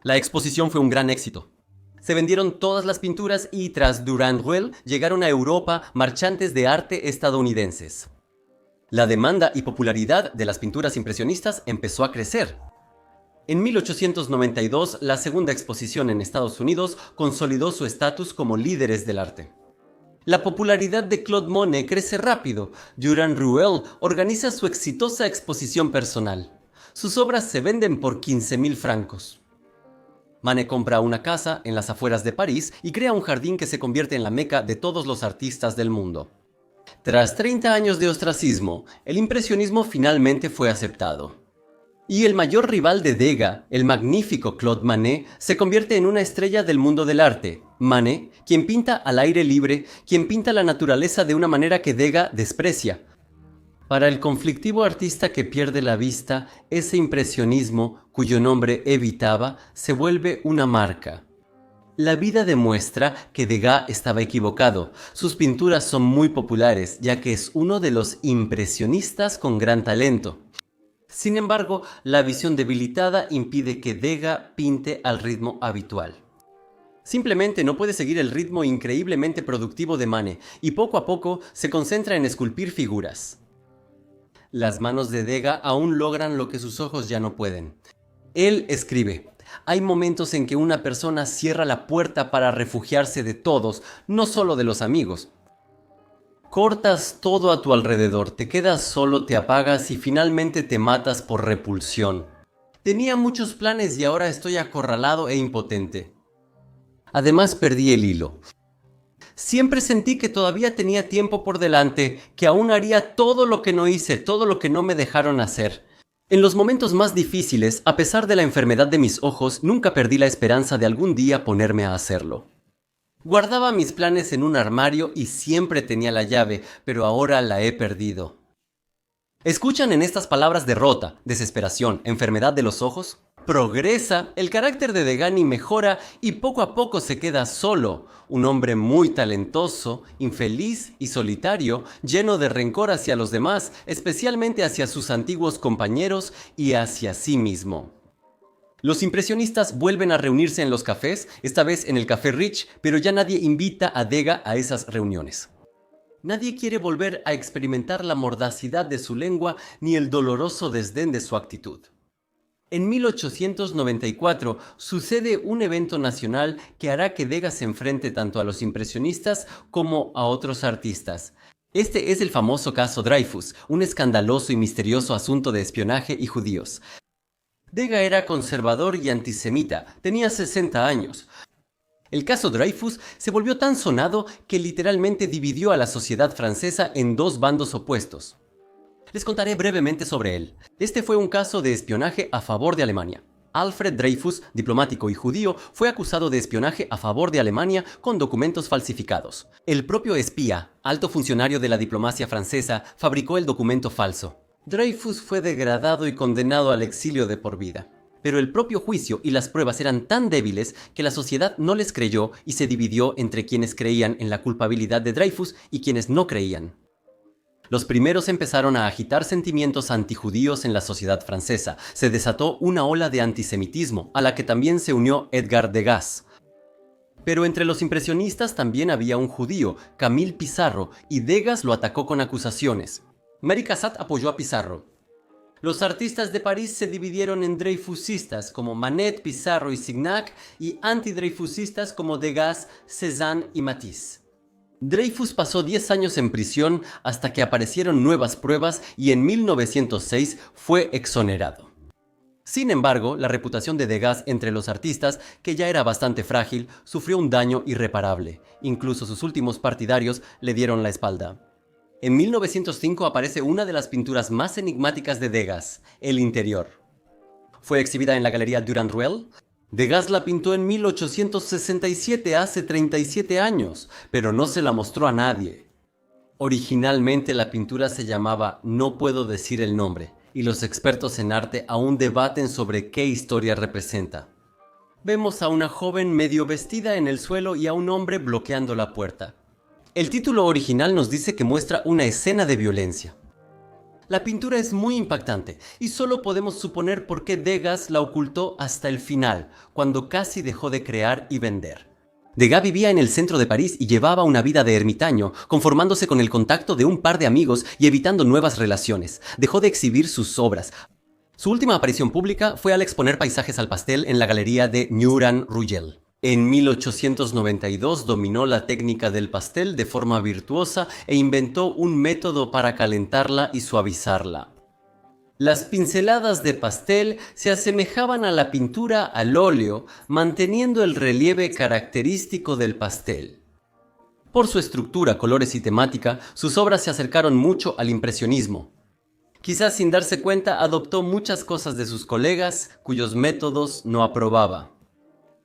La exposición fue un gran éxito. Se vendieron todas las pinturas y tras Durand Ruel llegaron a Europa marchantes de arte estadounidenses. La demanda y popularidad de las pinturas impresionistas empezó a crecer. En 1892, la segunda exposición en Estados Unidos consolidó su estatus como líderes del arte. La popularidad de Claude Monet crece rápido. Durand Ruel organiza su exitosa exposición personal. Sus obras se venden por 15.000 francos. Manet compra una casa en las afueras de París y crea un jardín que se convierte en la meca de todos los artistas del mundo. Tras 30 años de ostracismo, el impresionismo finalmente fue aceptado. Y el mayor rival de Degas, el magnífico Claude Manet, se convierte en una estrella del mundo del arte. Manet, quien pinta al aire libre, quien pinta la naturaleza de una manera que Degas desprecia. Para el conflictivo artista que pierde la vista, ese impresionismo, cuyo nombre evitaba, se vuelve una marca. La vida demuestra que Degas estaba equivocado. Sus pinturas son muy populares, ya que es uno de los impresionistas con gran talento. Sin embargo, la visión debilitada impide que Degas pinte al ritmo habitual. Simplemente no puede seguir el ritmo increíblemente productivo de Manet, y poco a poco se concentra en esculpir figuras. Las manos de Degas aún logran lo que sus ojos ya no pueden. Él escribe: hay momentos en que una persona cierra la puerta para refugiarse de todos, no solo de los amigos. Cortas todo a tu alrededor, te quedas solo, te apagas y finalmente te matas por repulsión. Tenía muchos planes y ahora estoy acorralado e impotente. Además, perdí el hilo. Siempre sentí que todavía tenía tiempo por delante, que aún haría todo lo que no hice, todo lo que no me dejaron hacer. En los momentos más difíciles, a pesar de la enfermedad de mis ojos, nunca perdí la esperanza de algún día ponerme a hacerlo. Guardaba mis planes en un armario y siempre tenía la llave, pero ahora la he perdido. ¿Escuchan en estas palabras derrota, desesperación, enfermedad de los ojos? Progresa, el carácter de Degani mejora y poco a poco se queda solo, un hombre muy talentoso, infeliz y solitario, lleno de rencor hacia los demás, especialmente hacia sus antiguos compañeros y hacia sí mismo. Los impresionistas vuelven a reunirse en los cafés, esta vez en el Café Rich, pero ya nadie invita a Degas a esas reuniones. Nadie quiere volver a experimentar la mordacidad de su lengua ni el doloroso desdén de su actitud. En 1894 sucede un evento nacional que hará que Degas se enfrente tanto a los impresionistas como a otros artistas. Este es el famoso caso Dreyfus, un escandaloso y misterioso asunto de espionaje y judíos. Degas era conservador y antisemita, tenía 60 años. El caso Dreyfus se volvió tan sonado que literalmente dividió a la sociedad francesa en dos bandos opuestos. Les contaré brevemente sobre él. Este fue un caso de espionaje a favor de Alemania. Alfred Dreyfus, diplomático y judío, fue acusado de espionaje a favor de Alemania con documentos falsificados. El propio espía, alto funcionario de la diplomacia francesa, fabricó el documento falso. Dreyfus fue degradado y condenado al exilio de por vida. Pero el propio juicio y las pruebas eran tan débiles que la sociedad no les creyó y se dividió entre quienes creían en la culpabilidad de Dreyfus y quienes no creían. Los primeros empezaron a agitar sentimientos antijudíos en la sociedad francesa. Se desató una ola de antisemitismo, a la que también se unió Edgar Degas. Pero entre los impresionistas también había un judío, Camille Pissarro, y Degas lo atacó con acusaciones. Mary Cassatt apoyó a Pissarro. Los artistas de París se dividieron en dreyfusistas como Manet, Pissarro y Signac y antidreyfusistas como Degas, Cézanne y Matisse. Dreyfus pasó 10 años en prisión hasta que aparecieron nuevas pruebas y en 1906 fue exonerado. Sin embargo, la reputación de Degas entre los artistas, que ya era bastante frágil, sufrió un daño irreparable. Incluso sus últimos partidarios le dieron la espalda. En 1905 aparece una de las pinturas más enigmáticas de Degas, El Interior. Fue exhibida en la Galería Durand-Ruel. Degas la pintó en 1867, hace 37 años, pero no se la mostró a nadie. Originalmente la pintura se llamaba No puedo decir el nombre, y los expertos en arte aún debaten sobre qué historia representa. Vemos a una joven medio vestida en el suelo y a un hombre bloqueando la puerta. El título original nos dice que muestra una escena de violencia. La pintura es muy impactante y solo podemos suponer por qué Degas la ocultó hasta el final, cuando casi dejó de crear y vender. Degas vivía en el centro de París y llevaba una vida de ermitaño, conformándose con el contacto de un par de amigos y evitando nuevas relaciones. Dejó de exhibir sus obras. Su última aparición pública fue al exponer paisajes al pastel en la galería de Durand-Ruel. En 1892 dominó la técnica del pastel de forma virtuosa e inventó un método para calentarla y suavizarla. Las pinceladas de pastel se asemejaban a la pintura al óleo, manteniendo el relieve característico del pastel. Por su estructura, colores y temática, sus obras se acercaron mucho al impresionismo. Quizás sin darse cuenta, adoptó muchas cosas de sus colegas, cuyos métodos no aprobaba.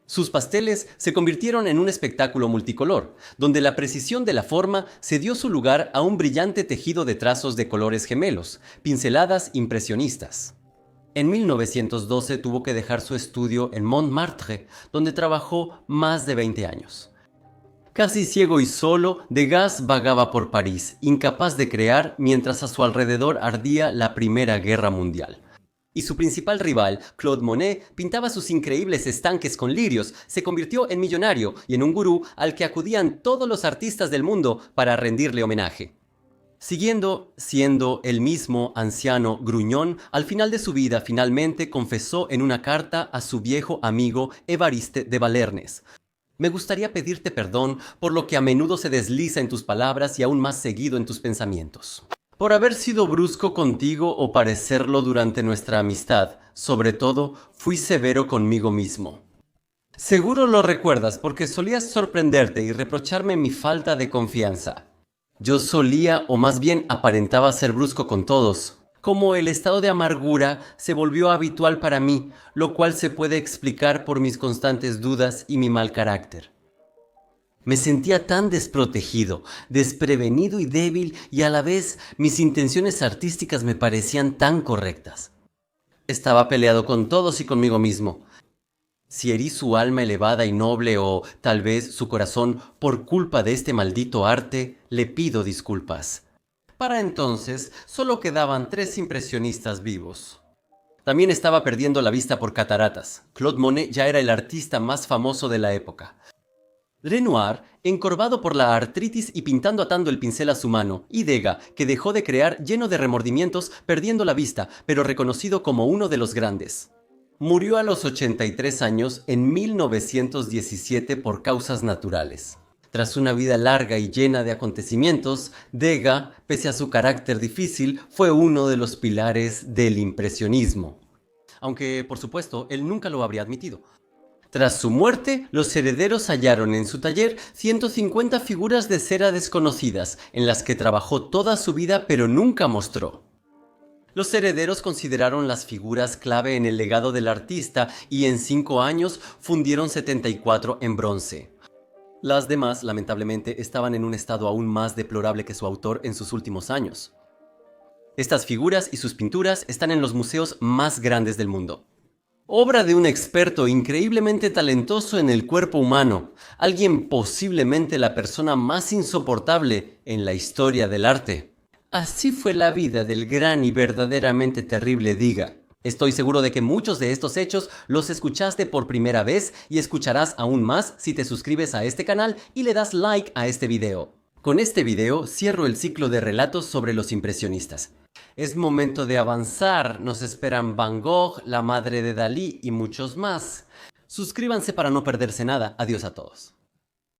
Sus pasteles se convirtieron en un espectáculo multicolor, donde la precisión de la forma se dio su lugar a un brillante tejido de trazos de colores gemelos, pinceladas impresionistas. En 1912 tuvo que dejar su estudio en Montmartre, donde trabajó más de 20 años. Casi ciego y solo, Degas vagaba por París, incapaz de crear mientras a su alrededor ardía la Primera Guerra Mundial. Y su principal rival, Claude Monet, pintaba sus increíbles estanques con lirios, se convirtió en millonario y en un gurú al que acudían todos los artistas del mundo para rendirle homenaje. Siguiendo siendo el mismo anciano gruñón, al final de su vida finalmente confesó en una carta a su viejo amigo Évariste de Balernes: «Me gustaría pedirte perdón por lo que a menudo se desliza en tus palabras y aún más seguido en tus pensamientos. Por haber sido brusco contigo o parecerlo durante nuestra amistad. Sobre todo, fui severo conmigo mismo». Seguro lo recuerdas porque solías sorprenderte y reprocharme mi falta de confianza. Yo solía, o más bien aparentaba ser brusco con todos. Como el estado de amargura se volvió habitual para mí, lo cual se puede explicar por mis constantes dudas y mi mal carácter. Me sentía tan desprotegido, desprevenido y débil, y a la vez mis intenciones artísticas me parecían tan correctas. Estaba peleado con todos y conmigo mismo. Si herí su alma elevada y noble o tal vez su corazón por culpa de este maldito arte, le pido disculpas. Para entonces solo quedaban 3 impresionistas vivos. También estaba perdiendo la vista por cataratas. Claude Monet ya era el artista más famoso de la época. Renoir, encorvado por la artritis y pintando atando el pincel a su mano, y Degas, que dejó de crear lleno de remordimientos, perdiendo la vista, pero reconocido como uno de los grandes. Murió a los 83 años en 1917 por causas naturales. Tras una vida larga y llena de acontecimientos, Degas, pese a su carácter difícil, fue uno de los pilares del impresionismo. Aunque, por supuesto, él nunca lo habría admitido. Tras su muerte, los herederos hallaron en su taller 150 figuras de cera desconocidas, en las que trabajó toda su vida pero nunca mostró. Los herederos consideraron las figuras clave en el legado del artista y en 5 años fundieron 74 en bronce. Las demás, lamentablemente, estaban en un estado aún más deplorable que su autor en sus últimos años. Estas figuras y sus pinturas están en los museos más grandes del mundo. Obra de un experto increíblemente talentoso en el cuerpo humano, alguien posiblemente la persona más insoportable en la historia del arte. Así fue la vida del gran y verdaderamente terrible Degas. Estoy seguro de que muchos de estos hechos los escuchaste por primera vez y escucharás aún más si te suscribes a este canal y le das like a este video. Con este video cierro el ciclo de relatos sobre los impresionistas. Es momento de avanzar, nos esperan Van Gogh, la madre de Dalí y muchos más. Suscríbanse para no perderse nada. Adiós a todos.